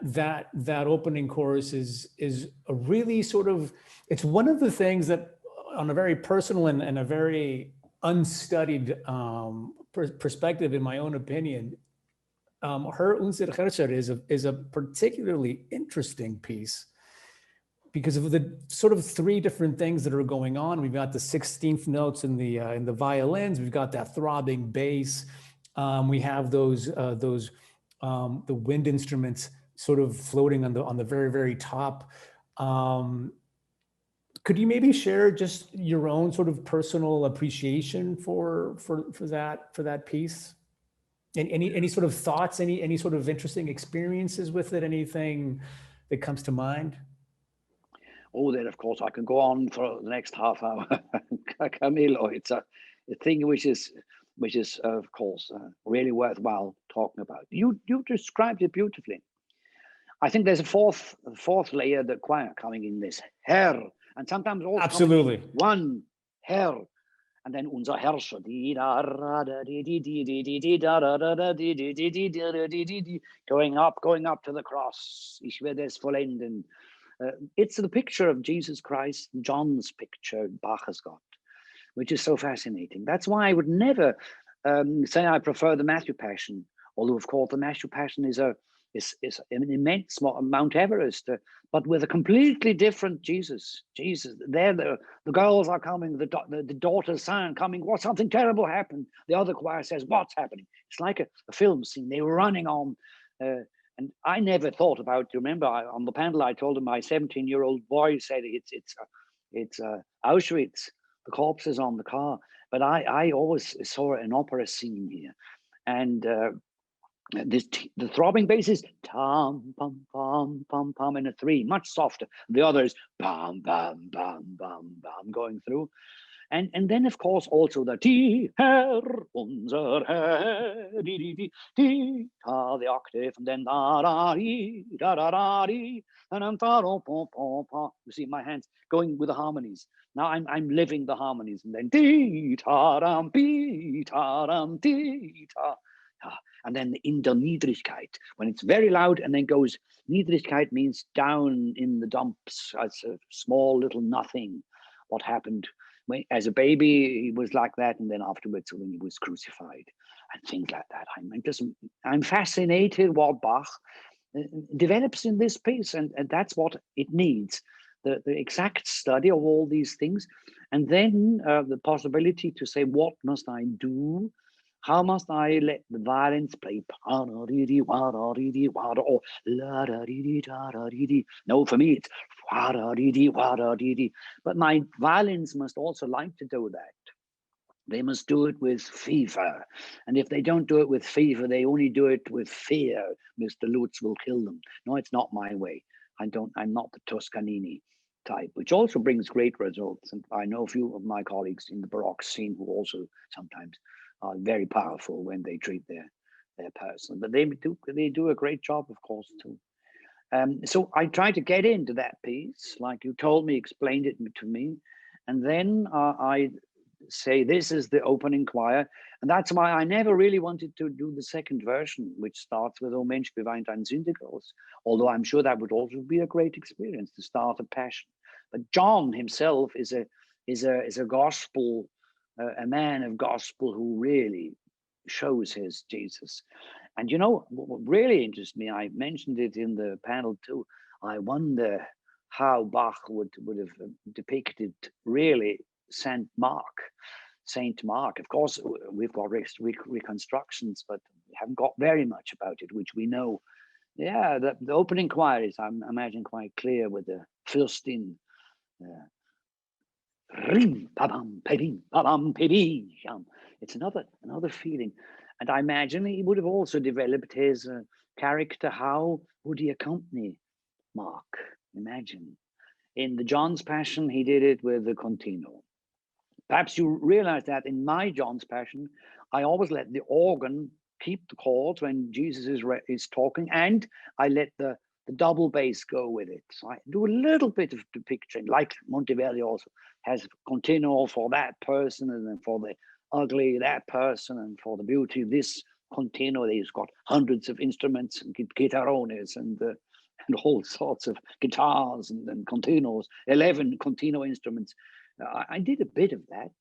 opening chorus is a really sort of, it's one of the things that, on a very personal and a very unstudied perspective, in my own opinion, Her Unser Herrscher is a particularly interesting piece because of the sort of three different things that are going on. We've got the 16th notes in the violins. We've got that throbbing bass. We have the wind instruments sort of floating on the very, very top. Could you maybe share just your own sort of personal appreciation for that piece? And any sort of thoughts, any sort of interesting experiences with it, anything that comes to mind? Oh, then of course I can go on for the next half hour. Camilo, it's a thing which is of course really worthwhile talking about. You described it beautifully. I think there's a fourth layer, the choir coming in, this Herr, and sometimes also absolutely one Herr. And then unser Herrscher, going up to the cross. Ich werde es vollenden. It's the picture of Jesus Christ, John's picture Bach has got, which is so fascinating. That's why I would never say I prefer the Matthew Passion, although of course the Matthew Passion is an immense Mount Everest, but with a completely different Jesus. There the girls are coming, the daughter's son coming. What, something terrible happened? The other choir says, what's happening? It's like a film scene. They were running on. And I never thought about, remember, on the panel, I told him my 17-year-old boy said it's Auschwitz, the corpse is on the car. But I always saw an opera scene here. And the throbbing bass is tam, pam, pam, pam, pam, in a 3, much softer. The other is bam, bam, bam, bam, bam, going through. And then, of course, also the die Herr, unser Herr, di, ta, the octave, and then da, da, di, da, da, da, di, and then ta, do, pa, pa, pa. You see my hands going with the harmonies. Now I'm living the harmonies, and then di, ta, dam, bi, ta, dam, di, ta. And then in der Niedrigkeit, when it's very loud and then goes, Niedrigkeit means down in the dumps, as a small little nothing. What happened when, as a baby, he was like that, and then afterwards when he was crucified, and things like that. I'm fascinated what Bach develops in this piece, and that's what it needs. The exact study of all these things, and then the possibility to say, what must I do How must I let the violins play? Or no, for me it's. But my violins must also like to do that. They must do it with fever. And if they don't do it with fever, they only do it with fear. Mr. Lutz will kill them. No, it's not my way. I'm not the Toscanini type, which also brings great results. And I know a few of my colleagues in the Baroque scene who also sometimes are very powerful when they treat their person. But they do a great job, of course, too. So I tried to get into that piece, like you told me, explained it to me. And then I say this is the opening choir, and that's why I never really wanted to do the second version, which starts with "O Mensch, beweint ein Sündegroß," although I'm sure that would also be a great experience to start a passion. But John himself is a gospel, a man of gospel who really shows his Jesus. And you know what really interests me? I mentioned it in the panel too. I wonder how Bach would have depicted really Saint Mark. Of course, we've got reconstructions, but we haven't got very much about it, which we know. Yeah, the opening choir is, I imagine, quite clear with the Fürstin. It's another feeling. And I imagine he would have also developed his character. How would he accompany Mark? Imagine. In the John's Passion, he did it with the continuo. Perhaps you realize that in my John's Passion, I always let the organ keep the chords when Jesus is talking, and I let the double bass go with it. So I do a little bit of depicting, like Monteverdi also has continuo for that person, and then for the ugly, that person, and for the beauty, this continuo. He's got hundreds of instruments and guitarones and all sorts of guitars and continuos, 11 continuo instruments. I did a bit of that,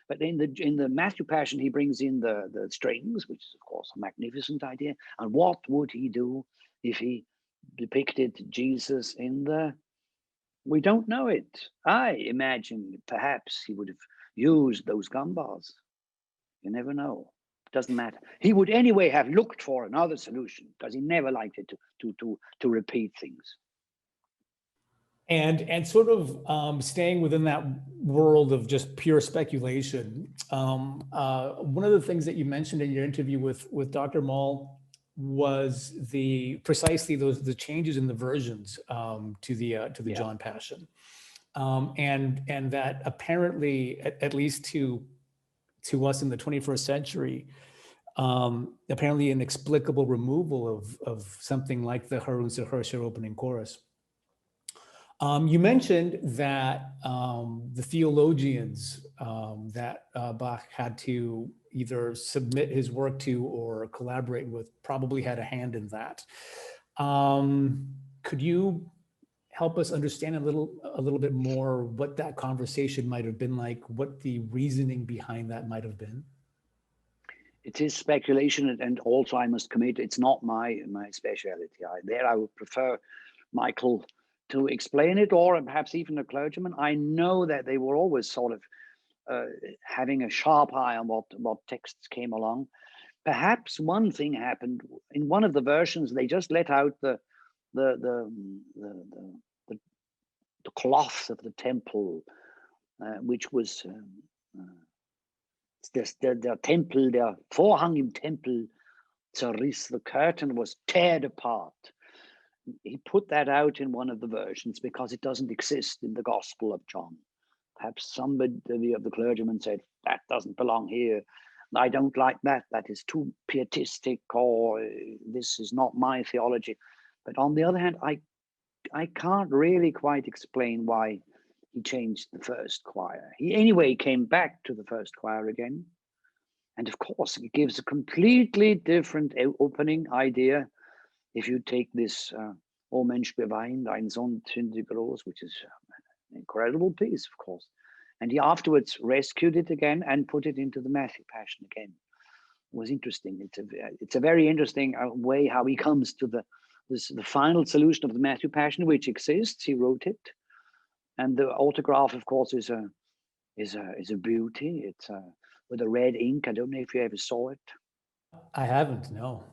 but in the Matthew Passion, he brings in the strings, which is of course a magnificent idea. And what would he do if he depicted Jesus in the? We don't know it. I imagine perhaps he would have used those gambas. You never know. Doesn't matter. He would anyway have looked for another solution because he never liked it to repeat things. And sort of staying within that world of just pure speculation, one of the things that you mentioned in your interview with Dr. Moll was precisely the changes in the versions to the John Passion, and that apparently, at least to us in the 21st century, apparently inexplicable removal of something like the Herr unser Herrscher opening chorus. You mentioned that the theologians that Bach had to either submit his work to or collaborate with probably had a hand in that. Could you help us understand a little bit more what that conversation might have been like, what the reasoning behind that might have been? It is speculation, and also I must commit, it's not my speciality. I would prefer Michael to explain it, or perhaps even a clergyman. I know that they were always sort of having a sharp eye on what texts came along. Perhaps one thing happened in one of the versions. They just let out the cloth of the temple, which was the temple, der Vorhang im Tempel zerriss. The curtain was teared apart. He put that out in one of the versions because it doesn't exist in the Gospel of John. Perhaps somebody of the clergymen said, that doesn't belong here. I don't like that. That is too pietistic, or this is not my theology. But on the other hand, I can't really quite explain why he changed the first choir. He anyway came back to the first choir again. And of course, it gives a completely different opening idea. If you take this O Mensch, beweint ein Sünde groß, which is an incredible piece, of course. And he afterwards rescued it again and put it into the Matthew Passion again. It was interesting. It's a very interesting way how he comes to the final solution of the Matthew Passion, which exists. He wrote it. And the autograph, of course, is a beauty. It's with a red ink. I don't know if you ever saw it. I haven't, no.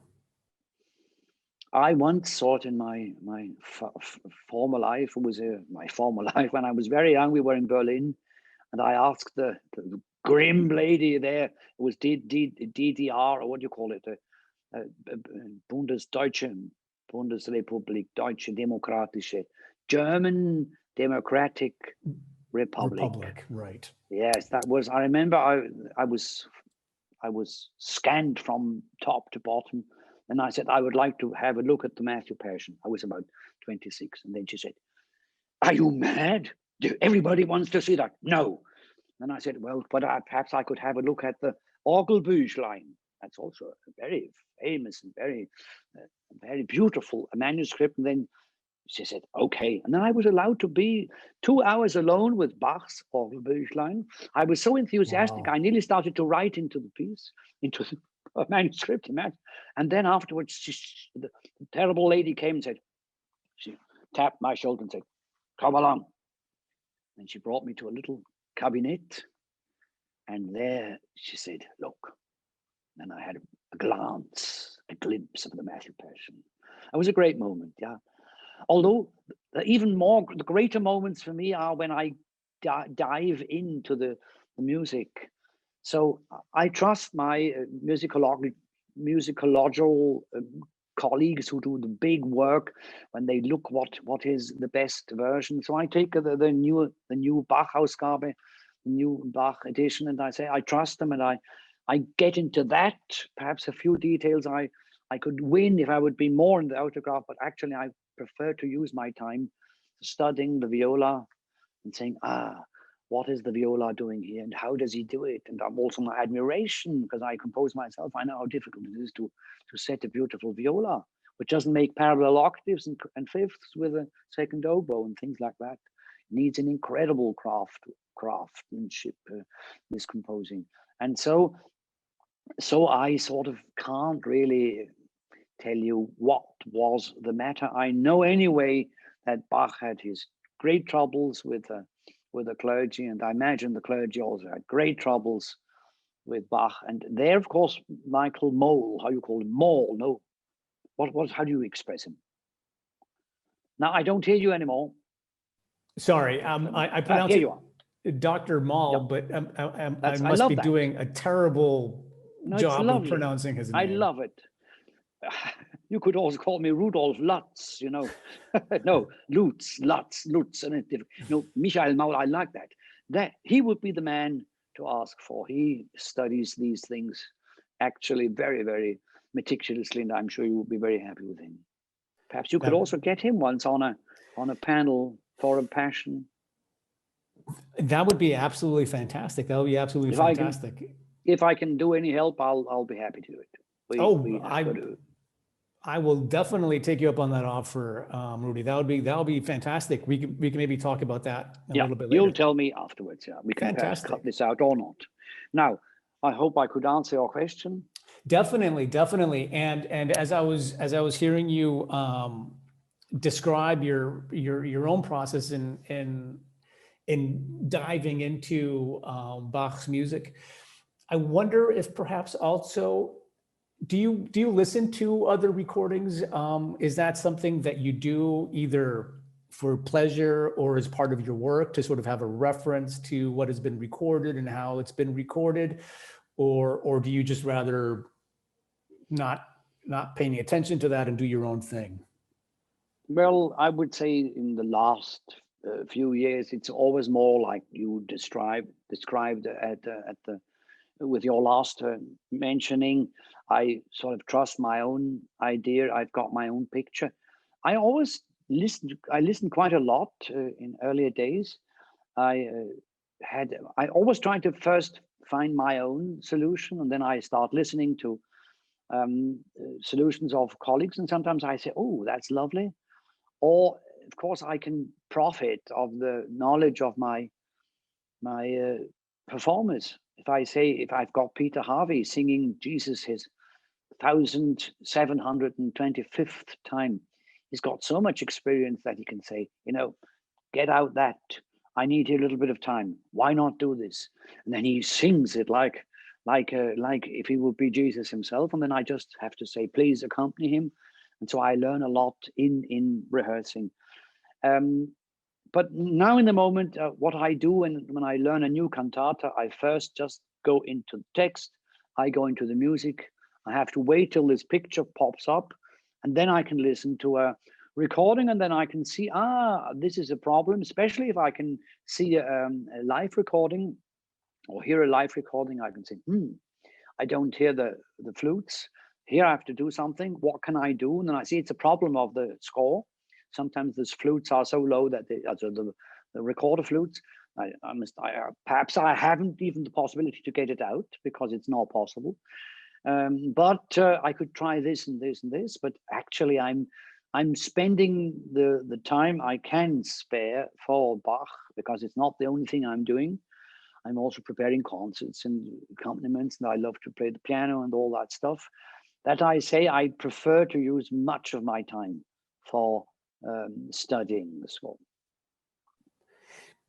I once saw it in my former life. It was my former life when I was very young. We were in Berlin, and I asked the grim lady there. It was DDR, or what do you call it? Bundesrepublik Deutsche Demokratische, German Democratic Republic. Right. Yes, that was. I remember. I was scanned from top to bottom, and I said I would like to have a look at the Matthew Passion. I was about 26, and then she said, "Are you mad? Everybody wants to see that." No. And I said, "Well, but perhaps I could have a look at the Orgelbüchlein. That's also a very famous and very beautiful manuscript." And then she said, "Okay." And then I was allowed to be 2 hours alone with Bach's Orgelbüchlein. I was so enthusiastic, Wow. I nearly started to write into the piece, into the manuscript. And then afterwards, the terrible lady came and said, she tapped my shoulder and said, "Come along." And she brought me to a little cabinet. And there she said, "Look." And I had a glance, a glimpse of the Matthew Passion. It was a great moment, yeah. Although the greater moments for me are when I dive into the music. So I trust my musicological colleagues who do the big work when they look what is the best version. So I take the new Bach-Ausgabe, the new Bach edition, and I say I trust them, and I get into that. Perhaps a few details I could win if I would be more in the autograph, but actually I prefer to use my time studying the viola and saying, what is the viola doing here, and how does he do it? And I'm also my admiration, because I compose myself. I know how difficult it is to set a beautiful viola, which doesn't make parallel octaves and fifths with a second oboe and things like that. It needs an incredible craftsmanship, this composing. And so I sort of can't really tell you what was the matter. I know anyway that Bach had his great troubles with the clergy, and I imagine the clergy also had great troubles with Bach. And there, of course, Michael Moll, how you call him? Moll, no. How do you express him? Now, I don't hear you anymore. Sorry, I pronounce here it you are. Dr. Moll, Yep. but I must be doing a terrible job of pronouncing his name. I love it. You could also call me Rudolf Lutz, you know. No, Lutz, and Michael Moll, I like that. That he would be the man to ask for. He studies these things actually very, very meticulously, and I'm sure you will be very happy with him. Perhaps you could also get him once on a panel for a passion. That would be absolutely fantastic. That would be absolutely fantastic. If I can do any help, I'll be happy to do it. I will definitely take you up on that offer, Rudy. That would be fantastic. We can maybe talk about that a little bit later. You'll tell me afterwards. Yeah, we can perhaps cut this out or not. Now, I hope I could answer your question. Definitely. And as I was hearing you describe your own process in diving into Bach's music, I wonder if perhaps also, do you listen to other recordings? Is that something that you do either for pleasure or as part of your work to sort of have a reference to what has been recorded and how it's been recorded? Or do you just rather not paying attention to that and do your own thing? Well, I would say in the last few years, it's always more like you described with your last mentioning. I sort of trust my own idea. I've got my own picture. I always listened quite a lot in earlier days. I always tried to first find my own solution, and then I start listening to solutions of colleagues, and sometimes I say, "Oh, that's lovely," or of course I can profit of the knowledge of my performers. If I've got Peter Harvey singing Jesus his 1725th time, he's got so much experience that he can say, get out that, I need a little bit of time. Why not do this? And then he sings it like like if he would be Jesus himself, and then I just have to say, please accompany him. And so I learn a lot in rehearsing. But now in the moment, what I do when I learn a new cantata, I first just go into the text, I go into the music. I have to wait till this picture pops up, and then I can listen to a recording, and then I can see, this is a problem, especially if I can see a live recording or hear a live recording. I can say, I don't hear the flutes. Here I have to do something. What can I do? And then I see it's a problem of the score. Sometimes these flutes are so low that the recorder flutes, perhaps I haven't even the possibility to get it out because it's not possible. But I could try this and this and this. But actually, I'm spending the time I can spare for Bach, because it's not the only thing I'm doing. I'm also preparing concerts and accompaniments, and I love to play the piano and all that stuff. That I say I prefer to use much of my time for studying the score.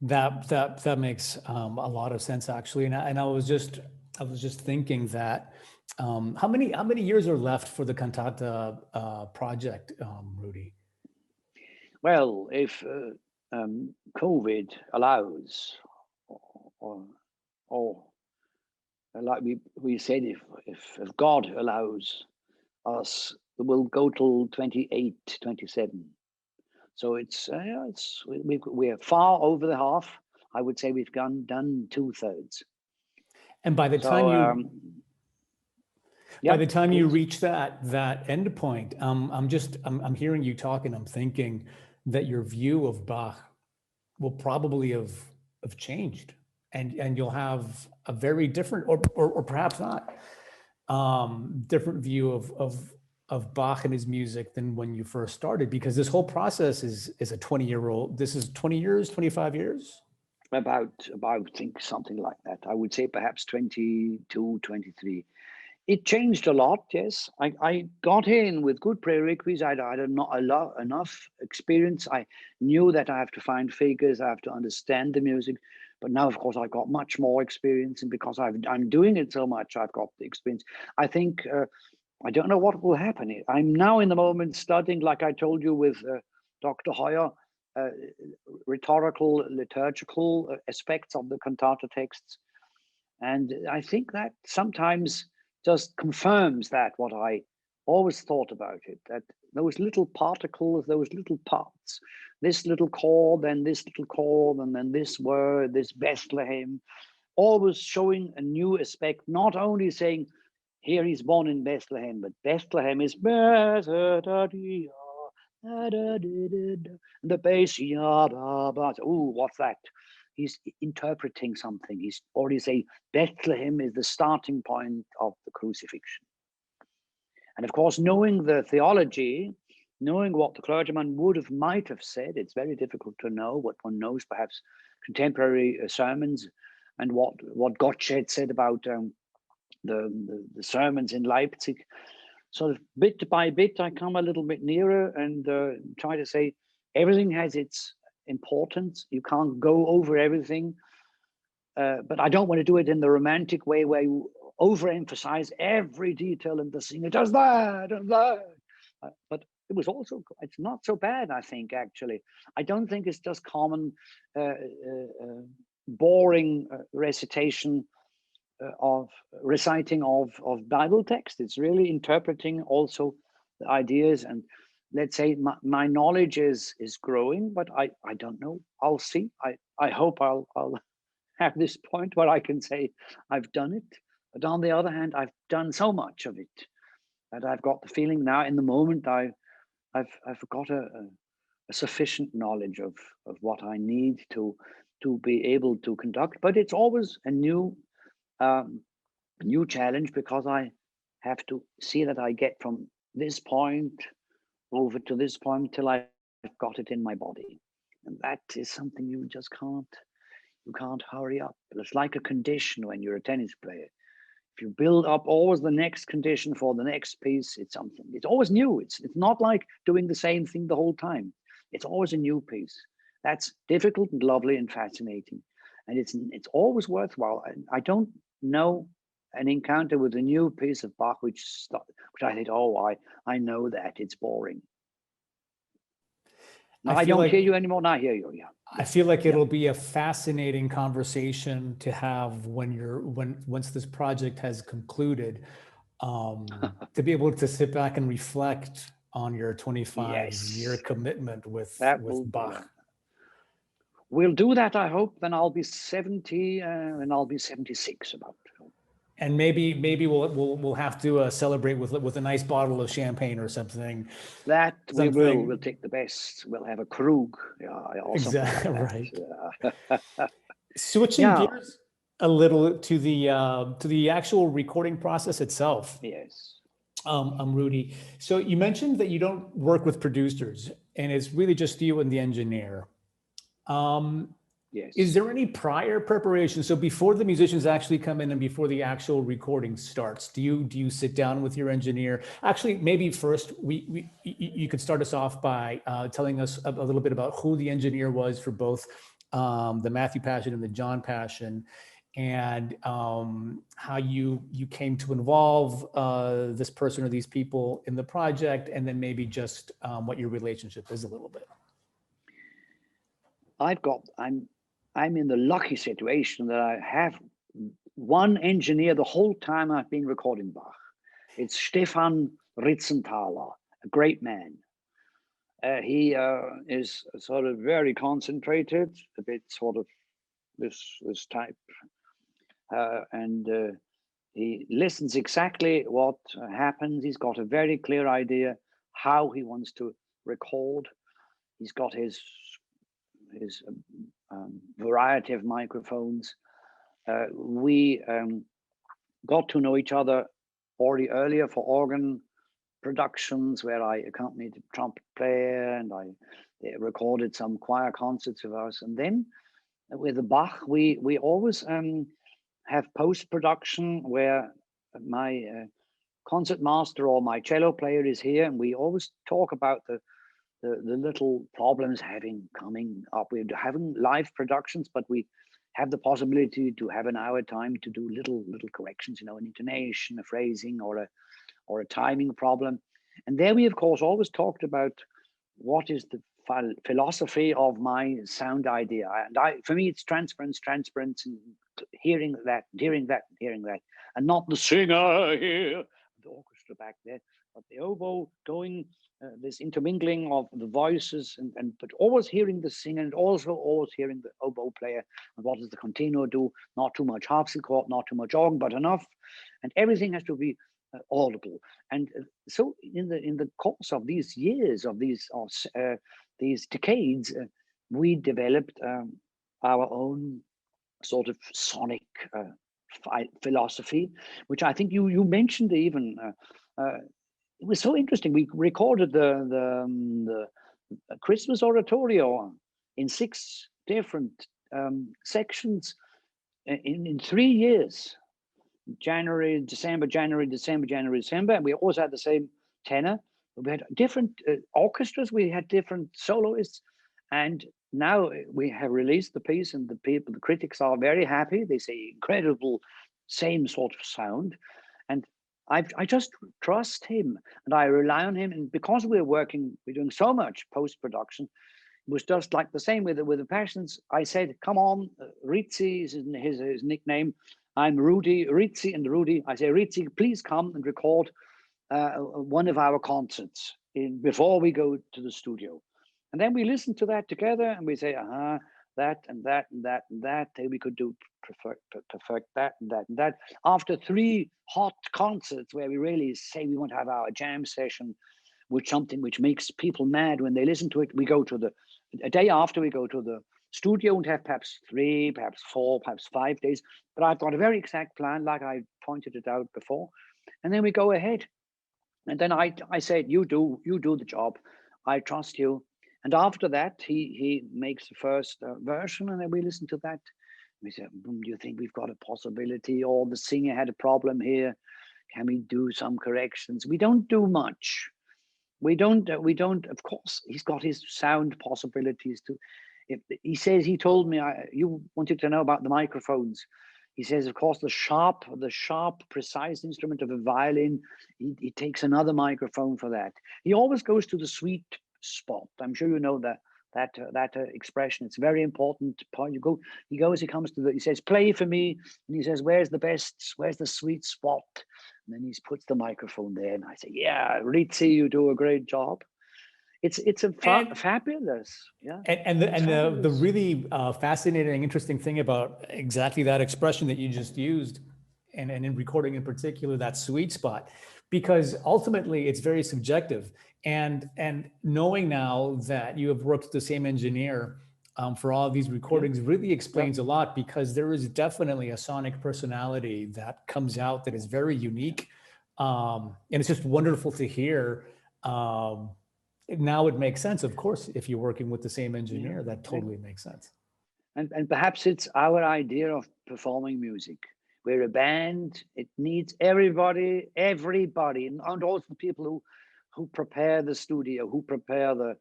That makes a lot of sense, actually. And I was just thinking that how many years are left for the cantata project, Rudy? Well, if COVID allows, or like we said, if God allows us, we'll go till 28, 27. So we're far over the half. I would say we've done 2/3. And by the time by the time you reach that end point, I'm hearing you talk, and I'm thinking that your view of Bach will probably have changed, and you'll have a very different, or perhaps not, different view of Bach and his music than when you first started, because this whole process is a 20-year-old. This is 20 years, 25 years? About I think something like that. I would say perhaps 22, 23. It changed a lot, yes. I got in with good prerequisites. I had not enough experience. I knew that I have to find figures, I have to understand the music. But now, of course, I've got much more experience, and because I'm doing it so much, I've got the experience. I think I don't know what will happen. I'm now in the moment studying, like I told you, with Dr. Hoyer, rhetorical, liturgical aspects of the cantata texts. And I think that sometimes just confirms that what I always thought about it, that those little particles, those little parts, this little chord, then this little chord, and then this word, this Bethlehem, always showing a new aspect, not only saying, here he's born in Bethlehem, but Bethlehem is the bass, oh, what's that? He's interpreting something. He's already saying Bethlehem is the starting point of the crucifixion. And of course, knowing the theology, knowing what the clergyman might have said, it's very difficult to know. What one knows, perhaps contemporary sermons, and what Gottsched said about the sermons in Leipzig. So bit by bit, I come a little bit nearer and try to say everything has its importance. You can't go over everything, but I don't want to do it in the romantic way where you overemphasize every detail and the singer does that and that. But it's not so bad, I think, actually. I don't think it's just common boring recitation of reciting of Bible text. It's really interpreting also the ideas, and let's say my knowledge is growing, but I don't know. I'll see. I hope I'll have this point where I can say I've done it. But on the other hand, I've done so much of it that I've got the feeling now in the moment I've got a sufficient knowledge of what I need to be able to conduct. But it's always a new challenge, because I have to see that I get from this point over to this point till I've got it in my body. And that is something you just can't hurry up. It's like a condition when you're a tennis player. If you build up always the next condition for the next piece, it's always new. It's not like doing the same thing the whole time. It's always a new piece. That's difficult and lovely and fascinating. And it's always worthwhile. I don't know an encounter with a new piece of Bach, which I think, oh, I know that it's boring. No, I don't hear you anymore. Now I hear you. Yeah. I feel like it'll be a fascinating conversation to have once this project has concluded, to be able to sit back and reflect on your 25-year commitment with Bach. We'll do that, I hope. Then I'll be 70 and I'll be 76 about. And maybe we'll have to celebrate with a nice bottle of champagne or something. That we will. We'll take the best. We'll have a Krug. Yeah, exactly right. Yeah. Switching gears a little to the actual recording process itself. Yes. Rudy. So you mentioned that you don't work with producers, and it's really just you and the engineer. Yes. Is there any prior preparation? So before the musicians actually come in and before the actual recording starts, do you sit down with your engineer? Actually, maybe first you could start us off by telling us a little bit about who the engineer was for both the Matthew Passion and the John Passion, and how you came to involve this person or these people in the project, and then maybe just what your relationship is a little bit. I'm in the lucky situation that I have one engineer the whole time I've been recording Bach. It's Stefan Ritzenthaler, a great man. He is sort of very concentrated, a bit sort of this type, and he listens exactly what happens. He's got a very clear idea how he wants to record. He's got his variety of microphones. We got to know each other already earlier for organ productions where I accompanied the trumpet player and I recorded some choir concerts of ours. And then with the Bach, we always have post-production where my concert master or my cello player is here, and we always talk about the little problems coming up. We're having live productions, but we have the possibility to have an hour time to do little corrections, an intonation, a phrasing, or a timing problem. And there we, of course, always talked about what is the philosophy of my sound idea. And for me, it's transparence, and hearing that, and not the singer here, the orchestra back there, but the oboe going, this intermingling of the voices, but always hearing the singer and also always hearing the oboe player. And what does the continuo do? Not too much harpsichord, not too much organ, but enough. And everything has to be audible. And so in the course of these years, of these decades, we developed our own sort of sonic philosophy, which I think you mentioned even. It was so interesting. We recorded the Christmas oratorio in 6 different sections in 3 years. January, December, and we always had the same tenor. We had different orchestras, we had different soloists, and now we have released the piece, and the critics are very happy. They say incredible, same sort of sound, and I just trust him and I rely on him. And because we're doing so much post-production, it was just like the same with the Passions. I said, come on, Rizzi is his nickname. I'm Rudy, Rizzi and Rudy. I say, Rizzi, please come and record one of our concerts before we go to the studio. And then we listen to that together and we say, that and that and that and that. We could do perfect that and that and that. After 3 hot concerts where we really say we want to have our jam session with something which makes people mad when they listen to it, we go to a day after we go to the studio and have perhaps 3, perhaps 4, perhaps 5 days. But I've got a very exact plan, like I pointed it out before. And then we go ahead. And then I said, you do the job. I trust you. And after that, he makes the first version, and then we listen to that. We said, do you think we've got a possibility? Or the singer had a problem here. Can we do some corrections? We don't do much. We don't, of course, he's got his sound possibilities too. He says, he told me, you wanted to know about the microphones. he says, of course, the sharp, precise instrument of a violin, he takes another microphone for that. He always goes to the sweet spot. I'm sure you know that expression. It's very important point. He comes to he says, play for me. And he says, where's the sweet spot? And then he puts the microphone there. And I say, yeah, Ritzi, you do a great job. It's fabulous. Yeah. And the really fascinating, interesting thing about exactly that expression that you just used, and in recording in particular, that sweet spot, because ultimately it's very subjective. And knowing now that you have worked with the same engineer for all of these recordings really explains a lot, because there is definitely a sonic personality that comes out that is very unique. And it's just wonderful to hear. Now it makes sense, of course, if you're working with the same engineer, that totally makes sense. And perhaps it's our idea of performing music. We're a band, it needs everybody, and also people who prepare the studio, who prepare the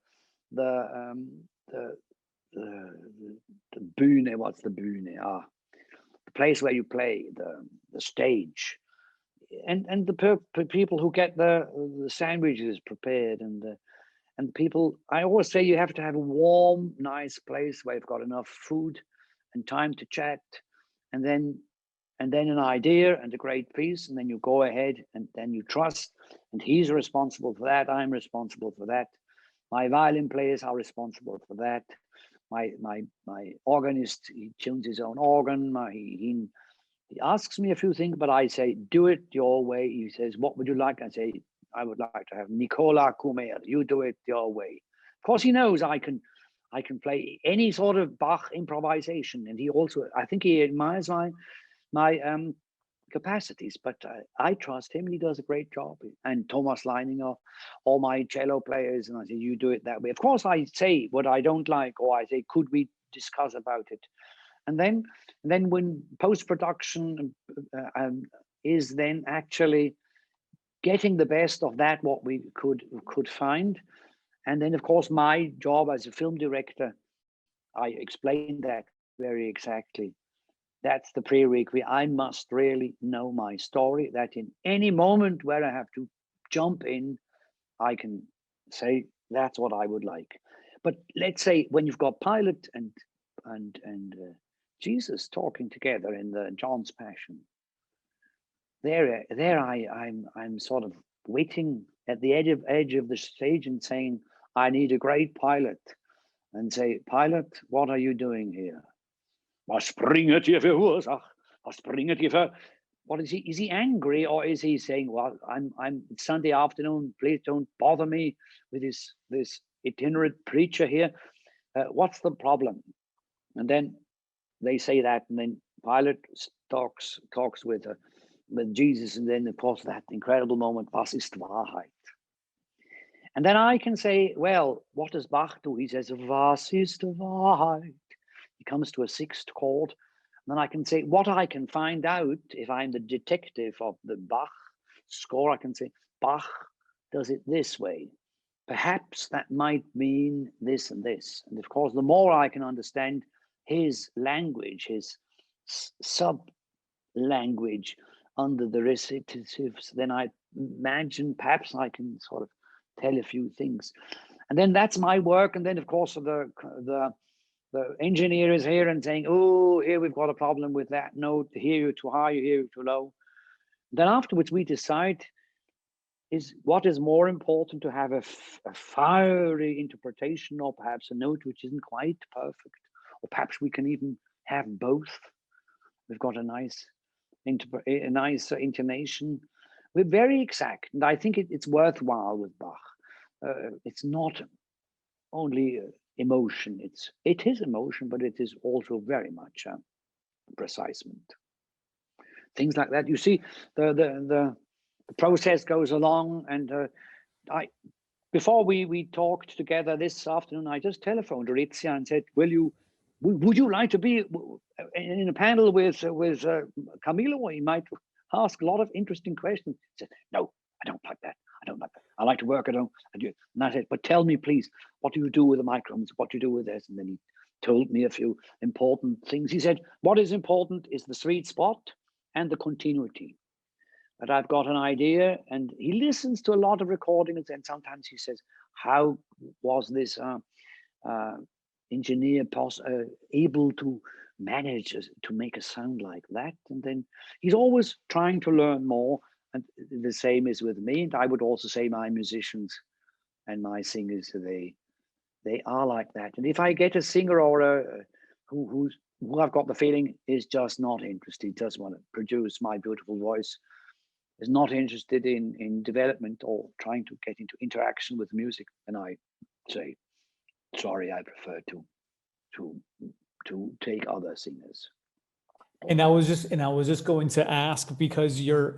Bühne, what's the Bühne? The place where you play, the stage. And the people who get the sandwiches prepared, and people, I always say you have to have a warm, nice place where you've got enough food and time to chat, and then an idea and a great piece, and then you go ahead and then you trust, and he's responsible for that, I'm responsible for that, my violin players are responsible for that, my organist, he tunes his own organ, he asks me a few things, but I say, do it your way. He says, what would you like? I say, I would like to have Nicola Kumer. You do it your way. Of course, he knows I can play any sort of Bach improvisation, and he also, I think he admires my capacities. But I trust him. He does a great job. And Thomas Leininger, all my cello players, and I say, you do it that way. Of course, I say what I don't like, or I say, could we discuss about it? And then when post-production is then actually getting the best of that, what we could find. And then, of course, my job as a film director, I explained that very exactly. That's the prerequisite. I must really know my story, that in any moment where I have to jump in, I can say, that's what I would like. But let's say when you've got Pilate and Jesus talking together in the John's Passion, there I'm sort of waiting at the edge of the stage and saying, I need a great Pilate, and say, Pilate, what are you doing here? Was bringet ihr für Ursache? Was bringet ihr für? What is he? Is he angry, or is he saying, well, I'm Sunday afternoon, please don't bother me with this itinerant preacher here. What's the problem? And then they say that, and then Pilate talks with Jesus, and then of course that incredible moment, was ist Wahrheit? And then I can say, well, what does Bach do? He says, was ist Wahrheit? He comes to a sixth chord, and then I can say, what I can find out if I'm the detective of the Bach score, I can say, Bach does it this way. Perhaps that might mean this and this. And of course, the more I can understand his language, his sub-language under the recitatives, then I imagine perhaps I can sort of tell a few things. And then that's my work. And then, of course, the engineer is here and saying, oh, here we've got a problem with that note. Here you're too high, here you're too low. Then afterwards, we decide what is more important, to have a fiery interpretation, or perhaps a note which isn't quite perfect, or perhaps we can even have both. We've got a nice intonation. We're very exact, and I think it's worthwhile with Bach. It's not only emotion; it is emotion, but it is also very much precisement. Things like that. You see, the process goes along, and before we talked together this afternoon, I just telephoned Ritzia and said, would you like to be in a panel with Camilo? He might ask a lot of interesting questions. He said, no, I don't like that. I don't like that. I like to work. I do. And I said, but tell me, please, what do you do with the microphones? What do you do with this? And then he told me a few important things. He said, what is important is the sweet spot and the continuity. But I've got an idea, and he listens to a lot of recordings, and sometimes he says, how was this engineer able to manage to make a sound like that? And then he's always trying to learn more. And the same is with me. And I would also say my musicians and my singers, they are like that. And if I get a singer or who I've got the feeling is just not interested, doesn't want to produce my beautiful voice, is not interested in development or trying to get into interaction with music, and I say, sorry, I prefer to take other singers. And I was just going to ask, because your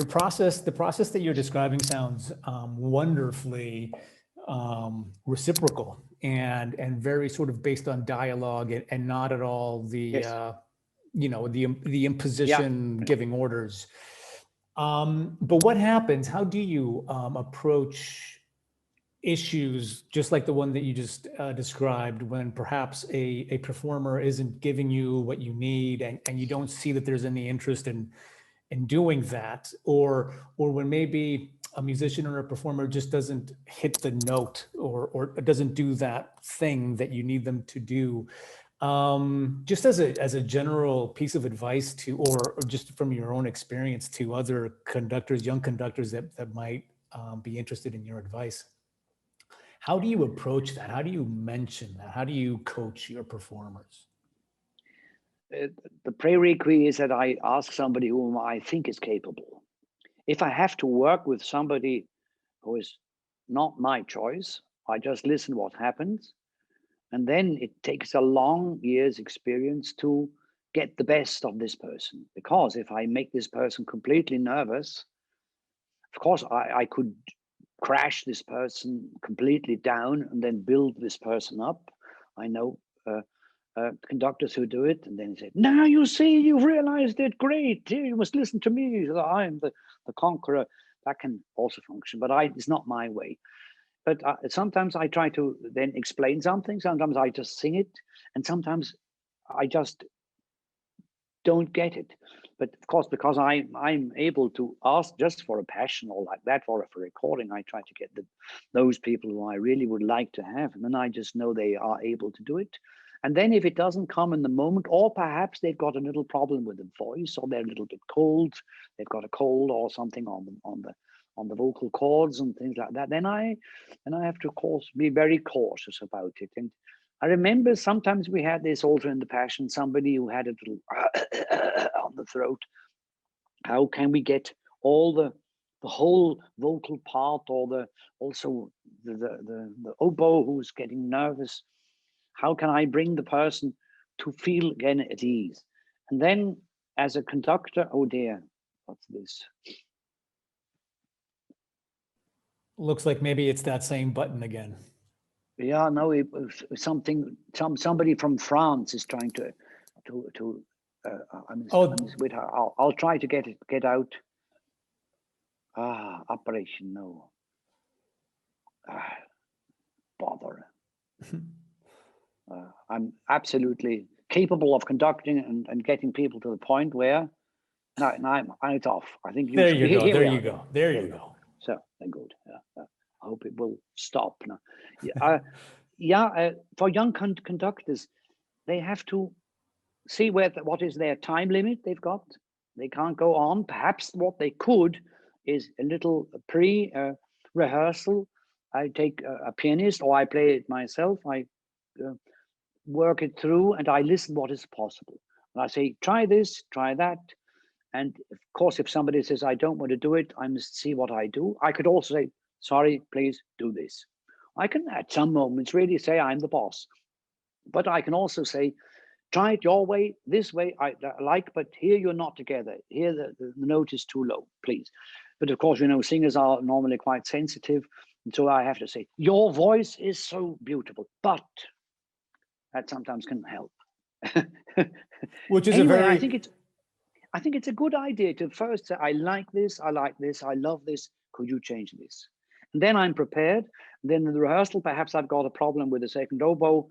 process, the process that you're describing sounds wonderfully reciprocal and very sort of based on dialogue and not at all the Yes. The imposition, giving orders. But what happens? How do you approach issues just like the one that you just described, when perhaps a performer isn't giving you what you need and you don't see that there's any interest in doing that, or when maybe a musician or a performer just doesn't hit the note or doesn't do that thing that you need them to do? Just as a general piece of advice to, or just from your own experience to other conductors, young conductors that might be interested in your advice. How do you approach that? How do you mention that? How do you coach your performers? The prerequisite is that I ask somebody whom I think is capable. If I have to work with somebody who is not my choice, I just listen what happens. And then it takes a long year's experience to get the best of this person. Because if I make this person completely nervous, of course, I could crash this person completely down and then build this person up. I know conductors who do it, and then say, now you see, you've realized it, great, you must listen to me, I'm the conqueror. That can also function, but it's not my way. But sometimes I try to then explain something, sometimes I just sing it, and sometimes I just don't get it. But of course, because I'm able to ask just for a passion or like that, for a recording, I try to get those people who I really would like to have, and then I just know they are able to do it. And then if it doesn't come in the moment, or perhaps they've got a little problem with the voice, or they're a little bit cold, they've got a cold or something on the vocal cords and things like that, then I have to, of course, be very cautious about it. And I remember sometimes we had this also in the Passion, somebody who had a little on the throat. How can we get all the whole vocal part, or also the oboe who's getting nervous? How can I bring the person to feel again at ease? And then as a conductor, oh dear, what's this? Looks like maybe it's that same button again. Yeah, no, it was something. Somebody from France is trying to. Wait, I'll try to get out. Operation, no. Bother. I'm absolutely capable of conducting and getting people to the point where no, it's off. I think there you go. There you go. There you go. So then good. I hope it will stop now. For young conductors, they have to see what is their time limit they've got. They can't go on. Perhaps what they could is a little pre-rehearsal. I take a pianist, or I play it myself. I work it through, and I listen what is possible. And I say, try this, try that. And of course, if somebody says, I don't want to do it, I must see what I do. I could also say, sorry, please do this. I can at some moments really say I'm the boss. But I can also say, try it your way, this way I like, but here you're not together. Here the note is too low, please. But of course, singers are normally quite sensitive. And so I have to say, your voice is so beautiful, but that sometimes can help. Which is anyway, I think it's a good idea to first say, I like this, I love this, could you change this? And then I'm prepared. And then in the rehearsal, perhaps I've got a problem with the second oboe.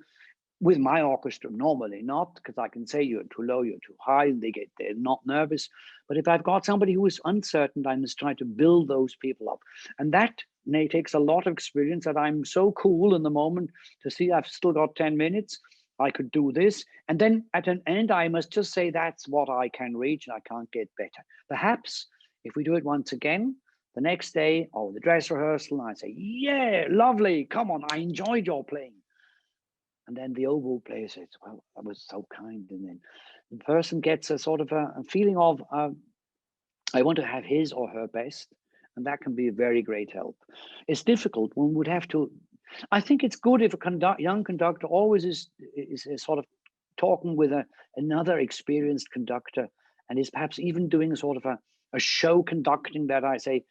with my orchestra, normally not, because I can say you're too low, you're too high, and they're not nervous. But if I've got somebody who is uncertain, I must try to build those people up. And that takes a lot of experience, that I'm so cool in the moment to see I've still got 10 minutes. I could do this. And then at an end, I must just say that's what I can reach and I can't get better. Perhaps if we do it once again, the next day, or the dress rehearsal, I say, yeah, lovely, come on, I enjoyed your playing. And then the oboe player says, well, that was so kind. And then the person gets a sort of a feeling of, I want to have his or her best. And that can be a very great help. It's difficult. One would have to, I think it's good if a young conductor always is sort of talking with another experienced conductor, and is perhaps even doing a sort of a show conducting, that I say,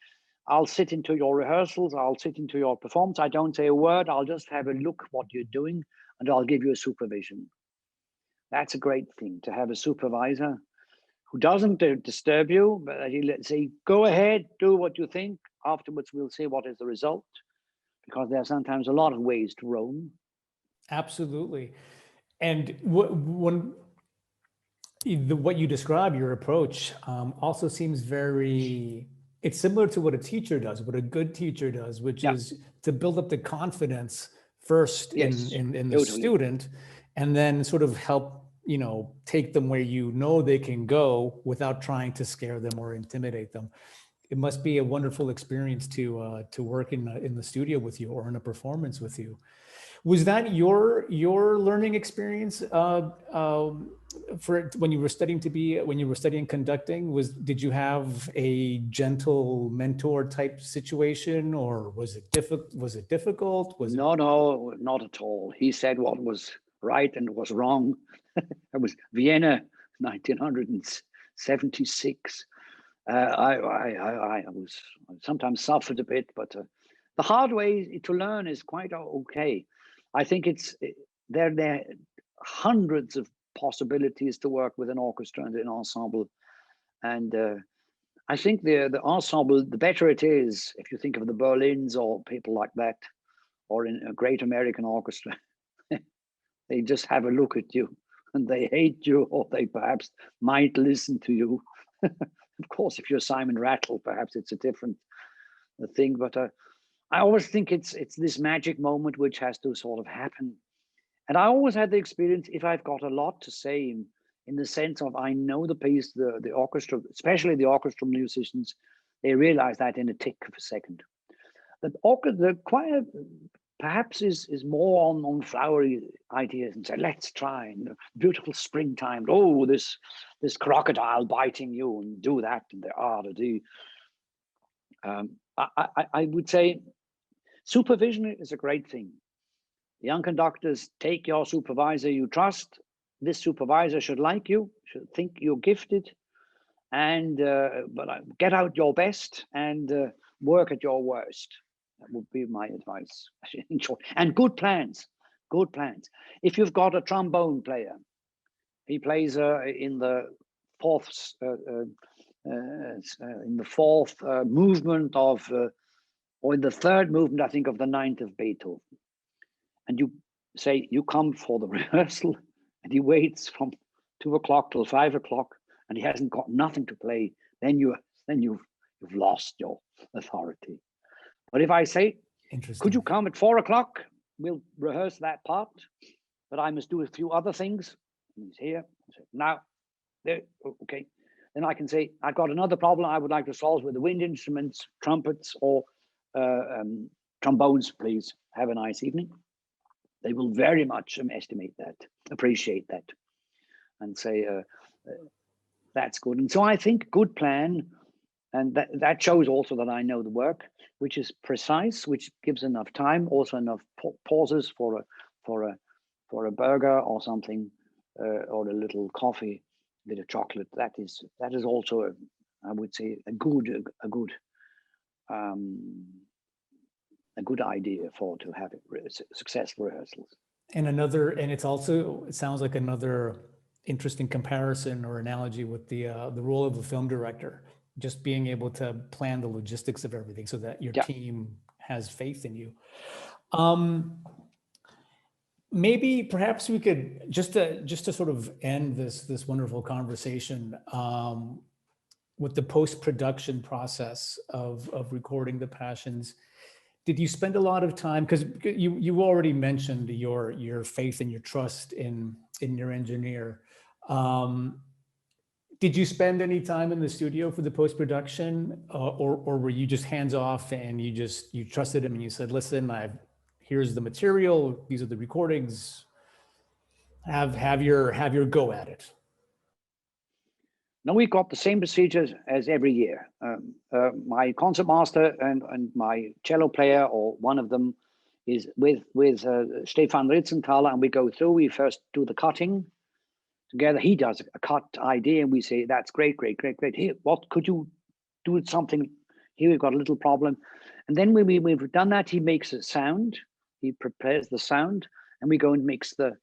I'll sit into your rehearsals, I'll sit into your performance. I don't say a word, I'll just have a look what you're doing, and I'll give you a supervision. That's a great thing, to have a supervisor who doesn't disturb you, but he let's say, go ahead, do what you think. Afterwards, we'll see what is the result, because there are sometimes a lot of ways to roam. Absolutely. And what you describe, your approach, also seems very, it's similar to what a teacher does, what a good teacher does, which is to build up the confidence first in the student, and then sort of help, take them where they can go without trying to scare them or intimidate them. It must be a wonderful experience to work in the studio with you, or in a performance with you. Was that your learning experience for when you were studying conducting? Did you have a gentle mentor type situation, or was it difficult? No, not at all. He said what was right and was wrong. It was Vienna, 1976. I sometimes suffered a bit, but the hard way to learn is quite okay. I think there are hundreds of possibilities to work with an orchestra and an ensemble, and I think the ensemble, the better it is. If you think of the Berlins or people like that, or in a great American orchestra, they just have a look at you and they hate you, or they perhaps might listen to you. Of course, if you're Simon Rattle, perhaps it's a different thing. But I always think it's this magic moment which has to sort of happen. And I always had the experience, if I've got a lot to say in the sense of I know the piece, the orchestra, especially the orchestral musicians, they realize that in a tick of a second. The choir perhaps is more on flowery ideas and say, let's try, and beautiful springtime. Oh, this crocodile biting you, and do that, and there are to do. I would say supervision is a great thing. Young conductors, take your supervisor you trust. This supervisor should like you, should think you're gifted, and but get out your best and work at your worst. That would be my advice. In short. And good plans. If you've got a trombone player, he plays in the fourth movement of, or in the third movement, I think, of the ninth of Beethoven. And you say you come for the rehearsal, and he waits from 2 o'clock till 5 o'clock, and he hasn't got nothing to play. Then you've lost your authority. But if I say, could you come at 4 o'clock? We'll rehearse that part, but I must do a few other things. And he's here. I say, now, there, okay. Then I can say, I've got another problem I would like to solve with the wind instruments, trumpets, or trombones, please. Have a nice evening. They will very much appreciate that, and say, that's good. And so I think good plan, and that shows also that I know the work, which is precise, which gives enough time, also enough pauses for a burger or something, or a little coffee, a bit of chocolate. That is also, I would say, a good idea to have successful rehearsals. And it sounds like another interesting comparison or analogy with the role of a film director, just being able to plan the logistics of everything so that your team has faith in you. maybe perhaps we could just to sort of end this wonderful conversation with the post-production process of recording the Passions. Did you spend a lot of time, because you already mentioned your faith and your trust in your engineer. Did you spend any time in the studio for the post-production, or were you just hands off and you trusted him and you said, listen, here's the material, these are the recordings, have your go at it? No, we got the same procedures as every year. My concertmaster and my cello player, or one of them, is with Stefan Ritzenthaler, and we go through. We first do the cutting together. He does a cut idea, and we say, that's great, great, great, great. Here, what could you do with something? Here we've got a little problem. And then when we've done that, he makes a sound. He prepares the sound, and we go and mix the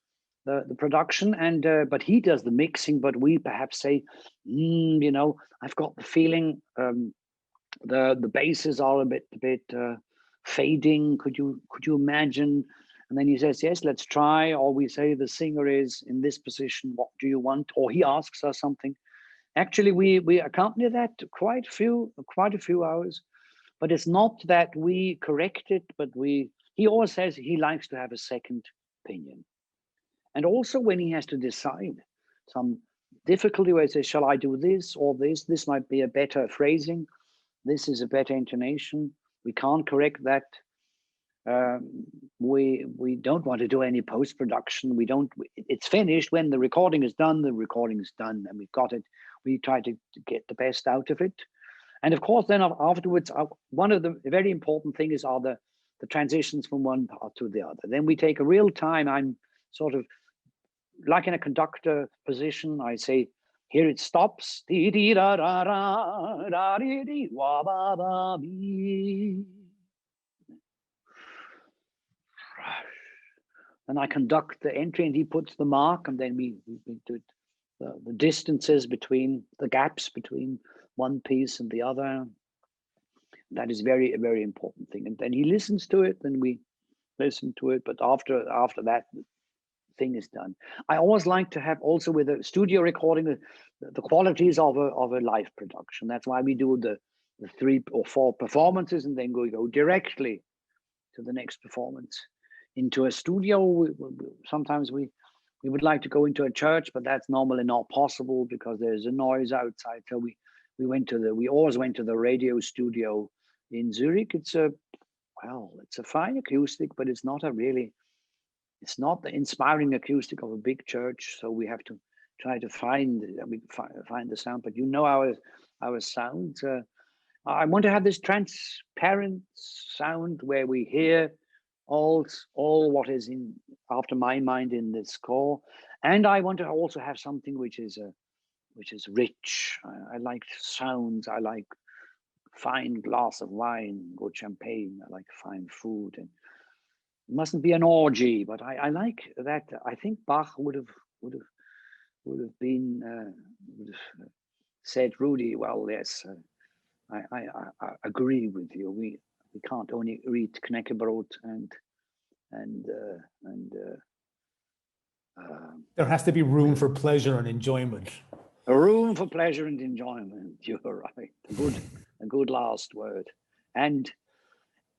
production. And but he does the mixing. But we perhaps say, you know, I've got the feeling the basses are a bit fading. Could you imagine? And then he says, yes, let's try. Or we say the singer is in this position. What do you want? Or he asks us something. Actually, we accompany that quite a few hours. But it's not that we correct it, but he always says he likes to have a second opinion. And also when he has to decide some difficulty where he says, shall I do this or this? This might be a better phrasing. This is a better intonation. We can't correct that. We don't want to do any post-production. It's finished. When the recording is done, the recording is done, and we've got it. We try to get the best out of it. And of course, then afterwards, one of the very important things are the transitions from one part to the other. Then we take a real time. I'm sort of like in a conductor position. I say, here it stops. Then I conduct the entry, and he puts the mark, and then we do the distances between the gaps between one piece and the other. That is a very important thing. And then he listens to it, and we listen to it. But after that, the thing is done. I always like to have also with a studio recording the qualities of a live production. That's why we do the 3 or 4 performances, and then we go directly to the next performance. Into a studio, sometimes we would like to go into a church, but that's normally not possible because there's a noise outside. So we always went to the radio studio in Zurich. It's a fine acoustic, but it's not the inspiring acoustic of a big church. So we have to try to find the sound. But you know our sound. I want to have this transparent sound where we hear all what is in after my mind in the score, and I want to also have something which is rich. I like sounds. I like fine glass of wine, good champagne. I like fine food, and it mustn't be an orgy. But I like that. I think Bach would have said, Rudy, well, yes, I agree with you. We can't only read Knäckebrot and there has to be room for pleasure and enjoyment. A room for pleasure and enjoyment. You're right. A good last word. And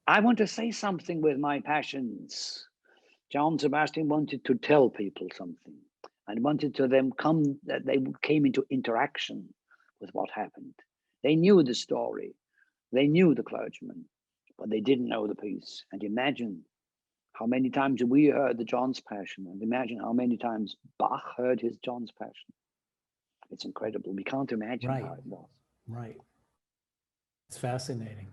I want to say something with my Passions. John Sebastian wanted to tell people something, and wanted to them that they came into interaction with what happened. They knew the story. They knew the clergyman, but they didn't know the piece. And imagine how many times we heard the John's Passion, and imagine how many times Bach heard his John's Passion. It's incredible. We can't imagine how it was. Right. It's fascinating.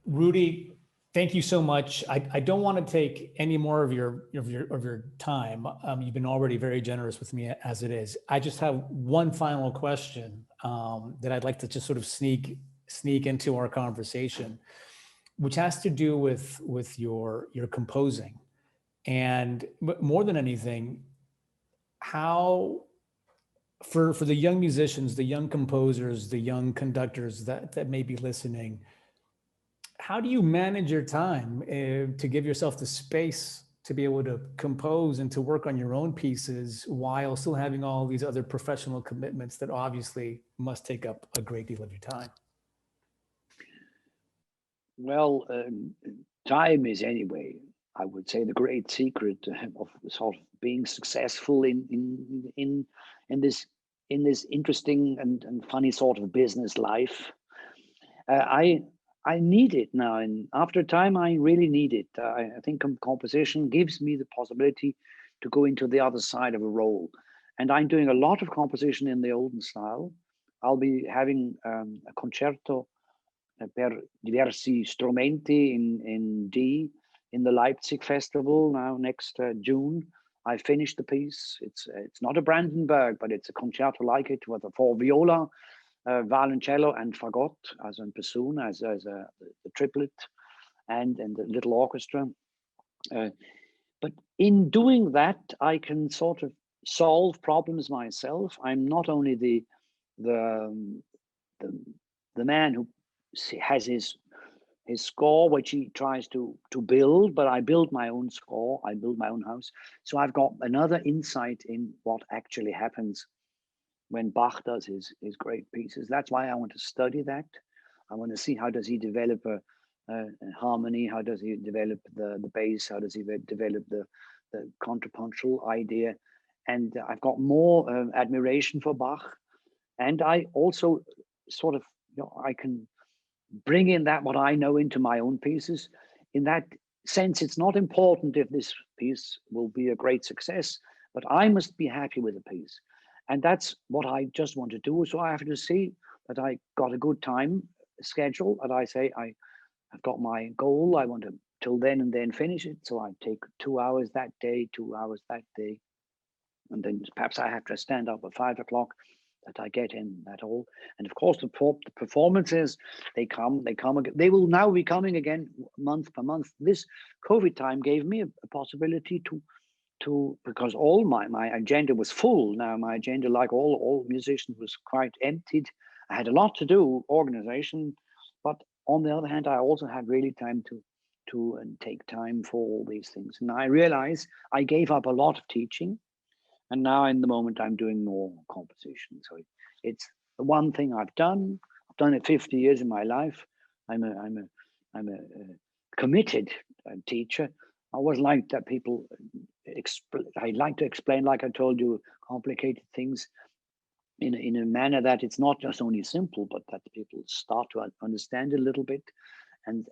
Rudy, thank you so much. I don't want to take any more of your time. You've been already very generous with me as it is. I just have one final question that I'd like to just sort of sneak into our conversation, which has to do with your composing, and more than anything, how for the young musicians, the young composers, the young conductors that may be listening, how do you manage your time to give yourself the space to be able to compose and to work on your own pieces while still having all these other professional commitments that obviously must take up a great deal of your time? Well, time is anyway, I would say, the great secret of sort of being successful in this in this interesting and funny sort of business life. I need it now, and after time, I really need it. I think composition gives me the possibility to go into the other side of a role, and I'm doing a lot of composition in the olden style. I'll be having a concerto per diversi strumenti in D in the Leipzig Festival now next June. I finished the piece. It's not a Brandenburg, but it's a concerto like it with for viola, violoncello, and fagot as a bassoon, as the triplet, and the little orchestra. But in doing that, I can sort of solve problems myself. I'm not only the the, the man who has his score, which he tries to build, but I build my own score. I build my own house. So I've got another insight in what actually happens when Bach does his great pieces. That's why I want to study that. I want to see how does he develop a harmony, how does he develop the bass, how does he develop the contrapuntal idea. And I've got more admiration for Bach. And I also sort of, I can bring in that what I know into my own pieces. In that sense, it's not important if this piece will be a great success, but I must be happy with the piece. And that's what I just want to do. So I have to see that I got a good time schedule, and I say I've got my goal. I want to till then and then finish it. So I take 2 hours that day, 2 hours that day. And then perhaps I have to stand up at 5 o'clock that I get in that all. And of course, the performances, they come again. They will now be coming again month per month. This COVID time gave me a possibility to because all my agenda was full. Now my agenda, like all musicians, was quite emptied. I had a lot to do, organization, but on the other hand, I also had really time to take time for all these things. And I realized I gave up a lot of teaching. And now in the moment, I'm doing more composition. So it's the one thing I've done. I've done it 50 years in my life. I'm a committed teacher. I always like that people, I like to explain, like I told you, complicated things in a manner that it's not just only simple, but that people start to understand a little bit. And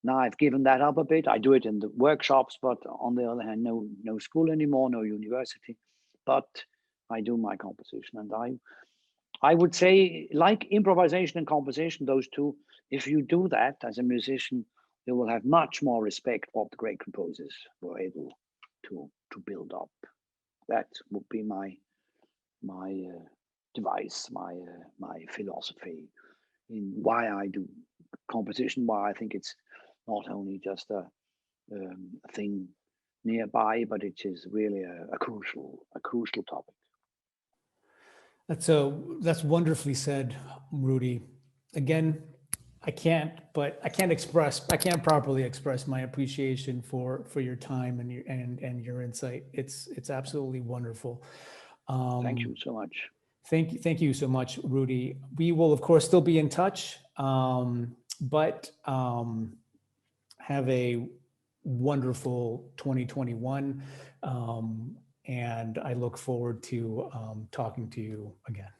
now I've given that up a bit. I do it in the workshops, but on the other hand, no school anymore, no university. But I do my composition, and I would say, like improvisation and composition, those two, if you do that as a musician, you will have much more respect for what the great composers were able to build up. That would be my device, my philosophy in why I do composition, why I think it's not only just a thing nearby, but it is really a crucial topic. That's wonderfully said, Rudy. Again, I can't properly express my appreciation for your time and your insight. It's absolutely wonderful. Thank you so much. Thank you so much, Rudy. We will of course still be in touch, but have a wonderful 2021. And I look forward to talking to you again.